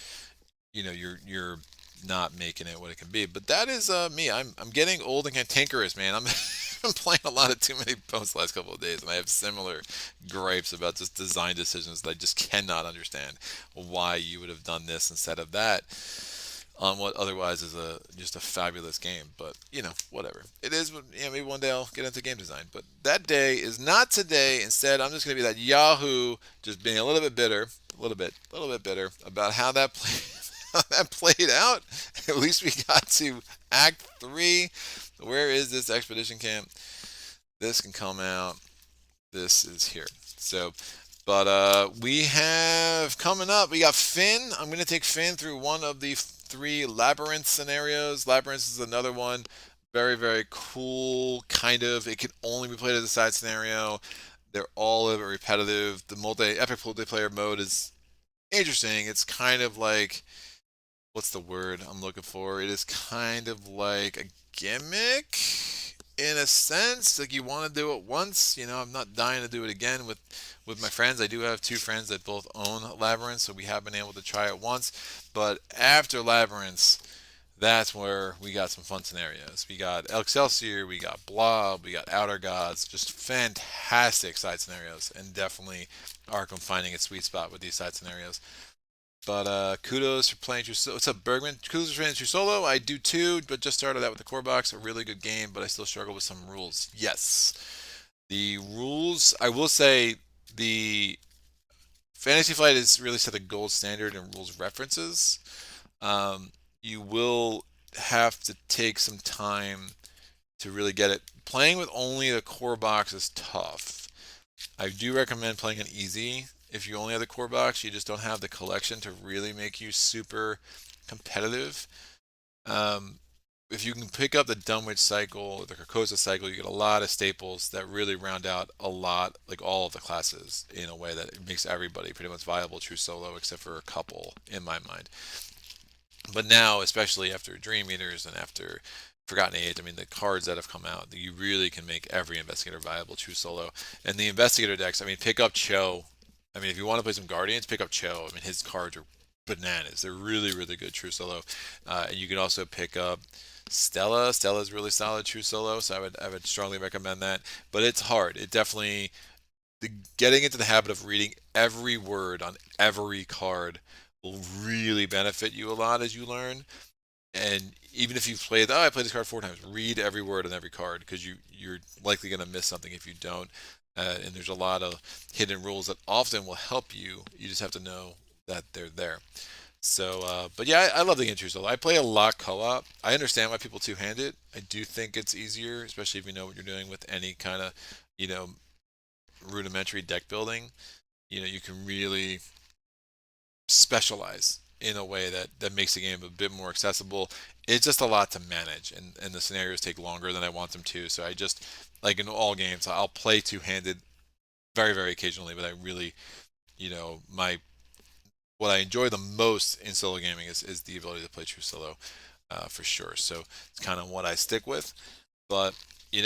you're not making it what it can be. But that is me. I'm getting old and cantankerous, man. I'm been playing a lot of too many posts the last couple of days, and I have similar gripes about just design decisions that I just cannot understand why you would have done this instead of that on what otherwise is just a fabulous game. But whatever it is. Maybe one day I'll get into game design, but that day is not today. Instead, I'm just going to be that Yahoo, just being a little bit bitter, a little bit bitter about how that played. That played out. At least we got to Act 3. Where is this expedition camp? This can come out. This is here. So, but we have coming up, we got Finn. I'm going to take Finn through one of the 3 labyrinth scenarios. Labyrinth is another one. Very, very cool, kind of. It can only be played as a side scenario. They're all a little bit repetitive. The epic multiplayer mode is interesting. It's kind of like, what's the word I'm looking for? It is kind of like a gimmick in a sense. Like, you want to do it once. I'm not dying to do it again with my friends. I do have 2 friends that both own Labyrinth, so we have been able to try it once. But after Labyrinth, that's where we got some fun scenarios. We got Excelsior, we got Blob, we got Outer Gods, just fantastic side scenarios, and definitely Arkham finding its sweet spot with these side senios. But kudos for playing True Solo. What's up, Bergman? Kudos for playing True Solo. I do too, but just started out with the core box. A really good game, but I still struggle with some rules. Yes. The rules, I will say, the Fantasy Flight is really set the gold standard in rules references. You will have to take some time to really get it. Playing with only the core box is tough. I do recommend playing it easy. If you only have the core box, you just don't have the collection to really make you super competitive. If you can pick up the Dunwich cycle or the Carcosa cycle, you get a lot of staples that really round out a lot, like all of the classes, in a way that it makes everybody pretty much viable true solo, except for a couple, in my mind. But now, especially after Dream Eaters and after Forgotten Age, I mean, the cards that have come out, you really can make every investigator viable true solo. And the investigator decks, I mean, pick up Cho. I mean, if you want to play some Guardians, pick up Cho. I mean, his cards are bananas. They're really, really good true solo. And you can also pick up Stella. Stella's really solid true solo, so I would strongly recommend that. But it's hard. It definitely, getting into the habit of reading every word on every card will really benefit you a lot as you learn. And even if you've played, oh, I played this card 4 times, read every word on every card because you're likely going to miss something if you don't. And there's a lot of hidden rules that often will help you. You just have to know that they're there. So, but yeah, I love the game solo. I play a lot co-op. I understand why people two-hand it. I do think it's easier, especially if you know what you're doing with any kind of, you know, rudimentary deck building. You can really specialize in a way that makes the game a bit more accessible. It's just a lot to manage, and the scenarios take longer than I want them to. So I just, like in all games, I'll play two-handed very, very occasionally, but I really, my what I enjoy the most in solo gaming is the ability to play true solo, for sure. So it's kind of what I stick with. But in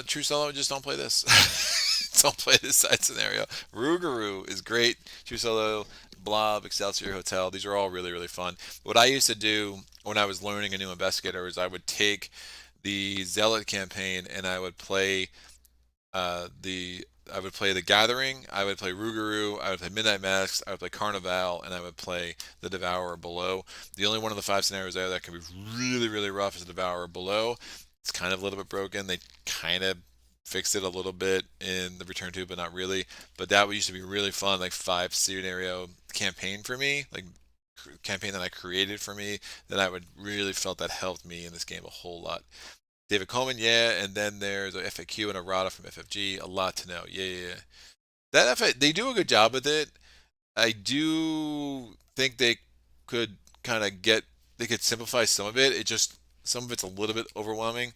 true solo, just don't play this. Don't play this side scenario. Rougarou is great. True solo, Blob, Excelsior Hotel. These are all really, really fun. What I used to do when I was learning a new investigator is I would take the Zealot campaign and I would play the Gathering, I would play Rougarou, I would play Midnight Masks, I would play Carnival, and I would play the Devourer below. The only one of the 5 scenarios there that can be really, really rough is the Devourer below. It's kind of a little bit broken. They kind of fixed it a little bit in the Return to, but not really. But that used to be really fun, like 5 scenario campaign for me, like campaign that I created for me, that I would really felt that helped me in this game a whole lot. David Coleman, yeah, and then there's a FAQ and a Rada from FFG. A lot to know. Yeah, yeah, yeah. They do a good job with it. I do think they could kind of they could simplify some of it. It just some of it's a little bit overwhelming.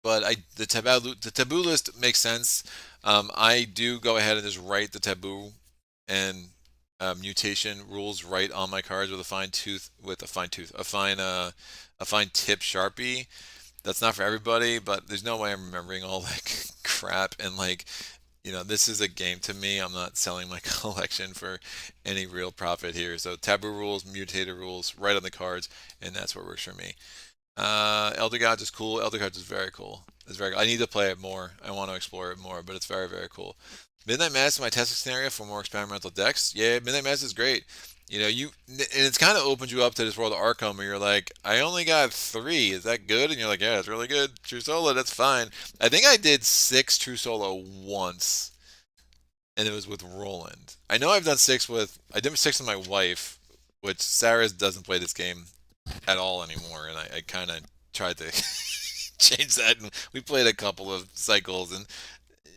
But the taboo list makes sense. I do go ahead and just write the taboo and mutation rules right on my cards with a fine tip Sharpie. That's not for everybody, but there's no way I'm remembering all like crap and like this is a game to me. I'm not selling my collection for any real profit here. So taboo rules, mutated rules, right on the cards, and that's what works for me. Elder Gods is cool. Elder Gods is very cool. It's very. I need to play it more. I want to explore it more, but it's very, very cool. Midnight Mass is my testing scenario for more experimental decks. Yeah, Midnight Mass is great. And it's kind of opens you up to this world of Arkham where you're like, I only got 3. Is that good? And you're like, yeah, it's really good. True Solo, that's fine. I think I did 6 True Solo once, and it was with Roland. I know I did 6 with my wife, which Sarah doesn't play this game at all anymore, and I kind of tried to change that. And we played a couple of cycles, and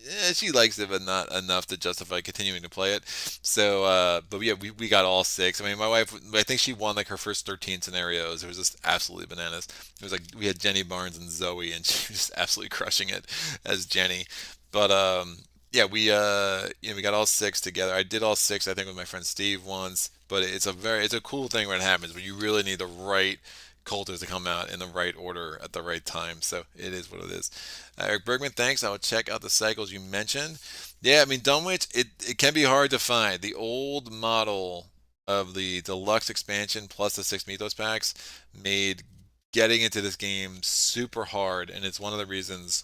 yeah, she likes it, but not enough to justify continuing to play it. So, but yeah, we got all 6. I mean, my wife, I think she won like her first 13 scenarios. It was just absolutely bananas. It was like we had Jenny Barnes and Zoe, and she was just absolutely crushing it as Jenny. But yeah, we got all 6 together. I did all 6, I think, with my friend Steve once. But it's a cool thing when it happens, but you really need the right cultists to come out in the right order at the right time. So it is what it is. Eric Bergman, thanks. I will check out the cycles you mentioned. Yeah, I mean, Dunwich, it can be hard to find. The old model of the deluxe expansion plus the 6 Mythos packs made getting into this game super hard, and it's one of the reasons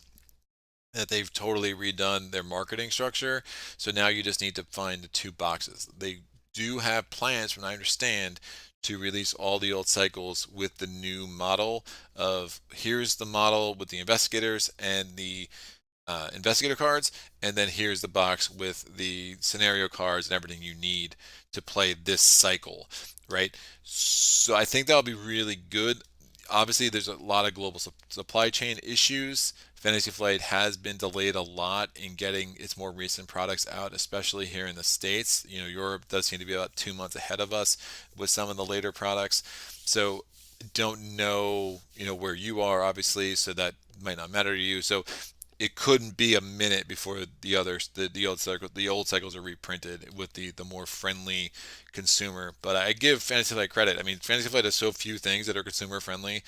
that they've totally redone their marketing structure. So now you just need to find the 2 boxes. They do have plans, from what I understand, to release all the old cycles with the new model of here's the model with the investigators and the investigator cards, and then here's the box with the scenario cards and everything you need to play this cycle, right? So I think that'll be really good. Obviously, there's a lot of global supply chain issues. Fantasy Flight has been delayed a lot in getting its more recent products out, especially here in the States. Europe does seem to be about 2 months ahead of us with some of the later products. So don't know, where you are, obviously, so that might not matter to you. So it couldn't be a minute before the old cycles are reprinted with the more friendly consumer. But I give Fantasy Flight credit. I mean, Fantasy Flight has so few things that are consumer friendly.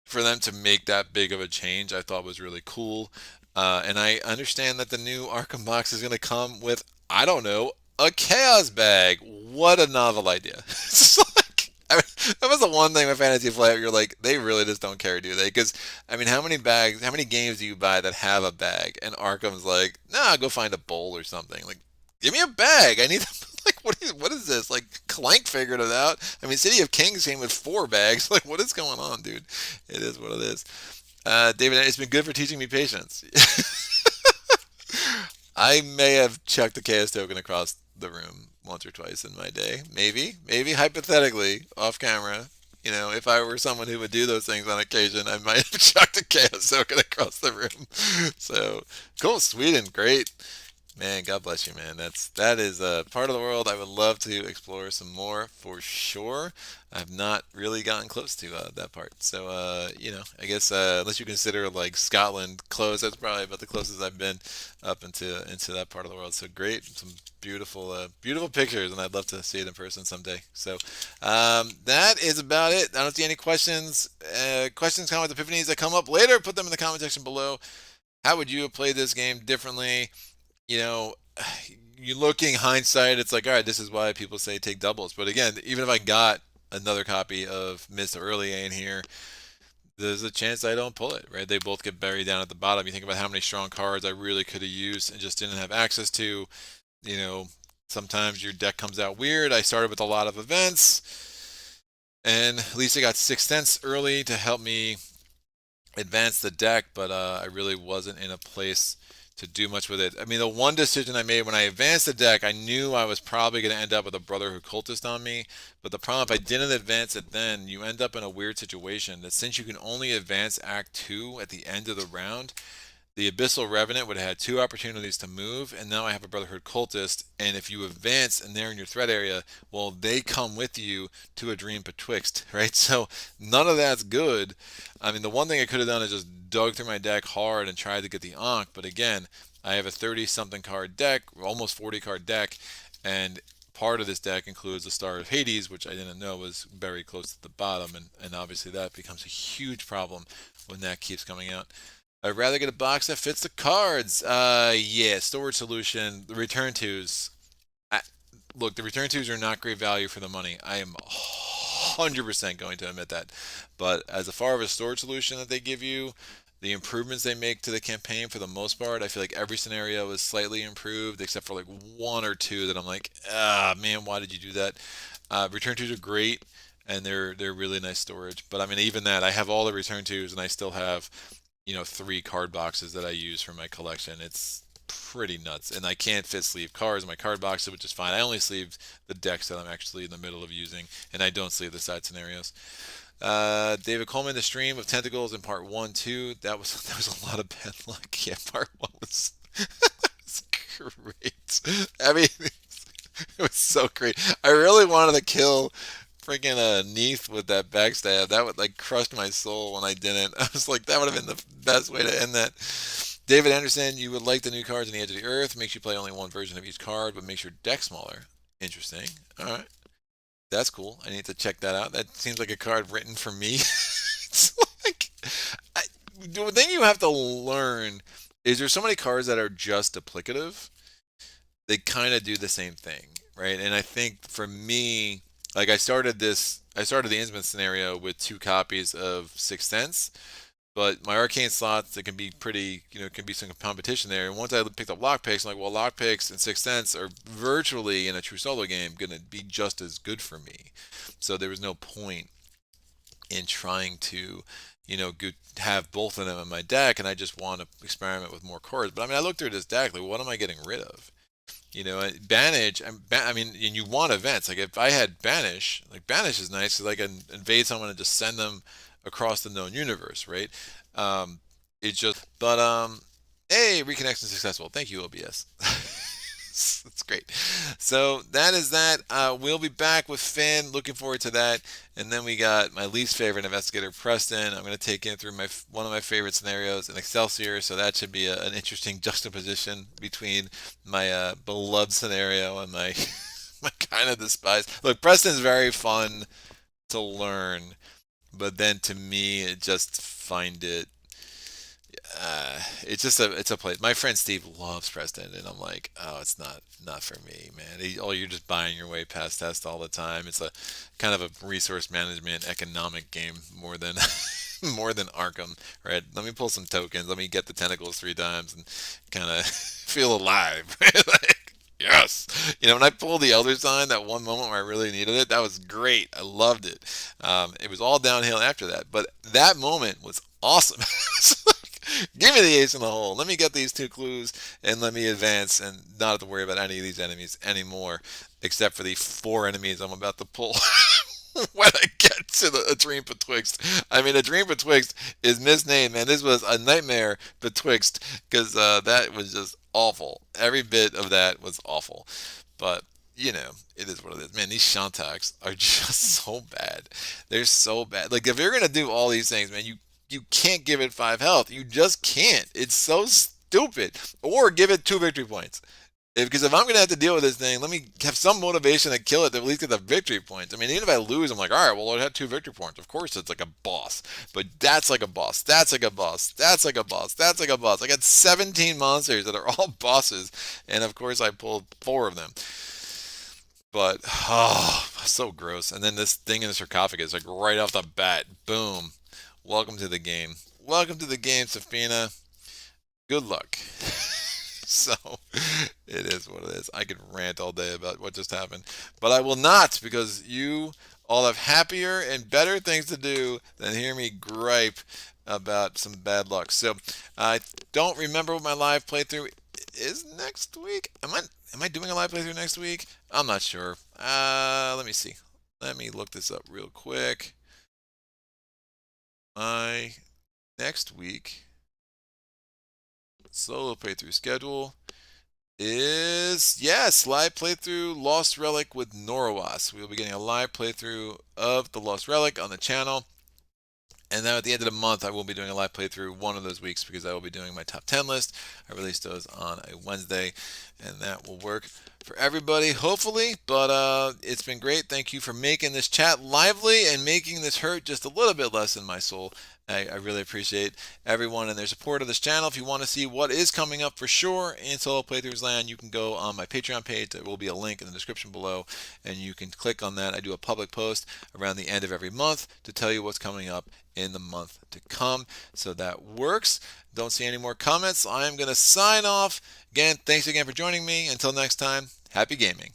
For them to make that big of a change, I thought was really cool. And I understand that the new Arkham box is going to come with, I don't know, a chaos bag. What a novel idea! It's like, I mean, that was the one thing with Fantasy Flight where you're like, they really just don't care, do they? Because I mean, how many games do you buy that have a bag? And Arkham's like, nah, go find a bowl or something. Like, give me a bag. I need. Like, what is this? Like, Clank figured it out. I mean, City of Kings came with 4 bags. Like, what is going on, dude? It is what it is. David, it's been good for teaching me patience. I may have chucked the chaos token across the room once or twice in my day. Maybe hypothetically, off camera. You know, if I were someone who would do those things on occasion, I might have chucked a chaos token across the room. So cool, Sweden, great. Man, God bless you, man. That is a part of the world I would love to explore some more for sure. I've not really gotten close to that part. So, I guess unless you consider like Scotland close, that's probably about the closest I've been up into that part of the world. So great, some beautiful pictures, and I'd love to see it in person someday. So, that is about it. I don't see any questions, comments, epiphanies that come up later. Put them in the comment section below. How would you have played this game differently? You know, you looking hindsight, it's like, all right, this is why people say take doubles. But again, even if I got another copy of Mist Early in here, there's a chance I don't pull it, right? They both get buried down at the bottom. You think about how many strong cards I really could have used and just didn't have access to. You know, sometimes your deck comes out weird. I started with a lot of events, and at least I got Sixth Sense early to help me advance the deck, but I really wasn't in a place to do much with it. I mean, the one decision I made when I advanced the deck, I knew I was probably going to end up with a Brotherhood cultist on me. But the problem, if I didn't advance it then, you end up in a weird situation that since you can only advance Act 2 at the end of the round, the Abyssal Revenant would have had 2 opportunities to move, and now I have a Brotherhood cultist, and if you advance and they're in your threat area, well, they come with you to a Dream Betwixt, right? So none of that's good. I mean, the one thing I could have done is just dug through my deck hard and tried to get the Ankh, but again, I have a 30-something card deck, almost 40 card deck, and part of this deck includes the Star of Hades, which I didn't know was very close to the bottom, and obviously that becomes a huge problem when that keeps coming out. I'd rather get a box that fits the cards. Yeah, storage solution. The return twos. Look, the return twos are not great value for the money. I am 100% going to admit that. But as far as a storage solution that they give you, the improvements they make to the campaign for the most part, I feel like every scenario is slightly improved, except for like 1 or 2 that I'm like, ah, man, why did you do that? Return twos are great, and they're really nice storage. But I mean, even that, I have all the return twos, and I still have 3 card boxes that I use for my collection. It's pretty nuts. And I can't fit sleeve cards in my card boxes, which is fine. I only sleeve the decks that I'm actually in the middle of using, and I don't sleeve the side scenarios. David Coleman, the stream of tentacles in part 1, 2. That was a lot of bad luck. Yeah, part 1 was, was great. I mean, it was so great. I really wanted to kill freaking Neath with that backstab. That would like crushed my soul when I didn't. I was like, that would have been the best way to end that. David Anderson, you would like the new cards on the edge of the earth. Makes you play only one version of each card, but makes your deck smaller. Interesting. All right. That's cool. I need to check that out. That seems like a card written for me. It's like, the thing you have to learn is there's so many cards that are just duplicative. They kind of do the same thing, right? And I think for me, like I started the Innsmouth scenario with 2 copies of Sixth Sense, but my arcane slots, it can be pretty, can be some competition there. And once I picked up lockpicks, I'm like, well, lockpicks and Sixth Sense are virtually in a true solo game going to be just as good for me. So there was no point in trying to, have both of them in my deck, and I just want to experiment with more cards. But I mean, I looked through this deck, like, what am I getting rid of? Banish, I mean, and you want events. Like, if I had Banish, like, Banish is nice because I can invade someone and just send them across the known universe, right? It's just, but, hey, reconnection successful. Thank you, OBS. That's great. So that is that. We'll be back with Finn. Looking forward to that. And then we got my least favorite investigator, Preston. I'm going to take him through one of my favorite scenarios in Excelsior. So that should be an interesting juxtaposition between my beloved scenario and my my kind of despised. Look, Preston's very fun to learn, but then to me, it just find it It's just it's a place. My friend Steve loves Preston, and I'm like, oh, it's not for me, man. Oh, you're just buying your way past test all the time. It's a kind of a resource management economic game more than more than Arkham, right? Let me pull some tokens. Let me get the tentacles 3 times and kind of feel alive. Like, yes, when I pulled the Elder Sign that one moment where I really needed it, that was great. I loved it. It was all downhill after that, but that moment was awesome. Give me the ace in the hole. Let me get these 2 clues and let me advance and not have to worry about any of these enemies anymore, except for the 4 enemies I'm about to pull. When I get to a dream betwixt. I mean, a dream betwixt is misnamed, man. This was a nightmare betwixt because that was just awful. Every bit of that was awful. But it is what it is. Man, these Shantax are just so bad. They're so bad. Like, if you're gonna do all these things, man, you can't give it 5 health. You just can't. It's so stupid. Or give it 2 victory points. Because if I'm gonna have to deal with this thing, let me have some motivation to kill it to at least get the victory points. I mean, even if I lose, I'm like, all right, well, I had 2 victory points. Of course, it's like a boss, but that's like a boss. That's like a boss. That's like a boss. That's like a boss. I got 17 monsters that are all bosses, and of course, I pulled 4 of them. But so gross. And then this thing in the sarcophagus, like right off the bat, boom. Welcome to the game. Welcome to the game, Sefina. Good luck. So it is what it is. I could rant all day about what just happened, but I will not because you all have happier and better things to do than hear me gripe about some bad luck. So I don't remember what my live playthrough is next week. Am I doing a live playthrough next week? I'm not sure. Let me see. Let me look this up real quick. My next week solo playthrough schedule is, yes, live playthrough Lost Relic with Norowas. We will be getting a live playthrough of the Lost Relic on the channel. And then at the end of the month, I will be doing a live playthrough one of those weeks because I will be doing my top 10 list. I release those on a Wednesday, and that will work for everybody, hopefully. But it's been great. Thank you for making this chat lively and making this hurt just a little bit less in my soul. I really appreciate everyone and their support of this channel. If you want to see what is coming up for sure in Solo Playthroughs Land, you can go on my Patreon page. There will be a link in the description below, and you can click on that. I do a public post around the end of every month to tell you what's coming up in the month to come. So that works. Don't see any more comments. I am going to sign off. Again, thanks again for joining me. Until next time, happy gaming.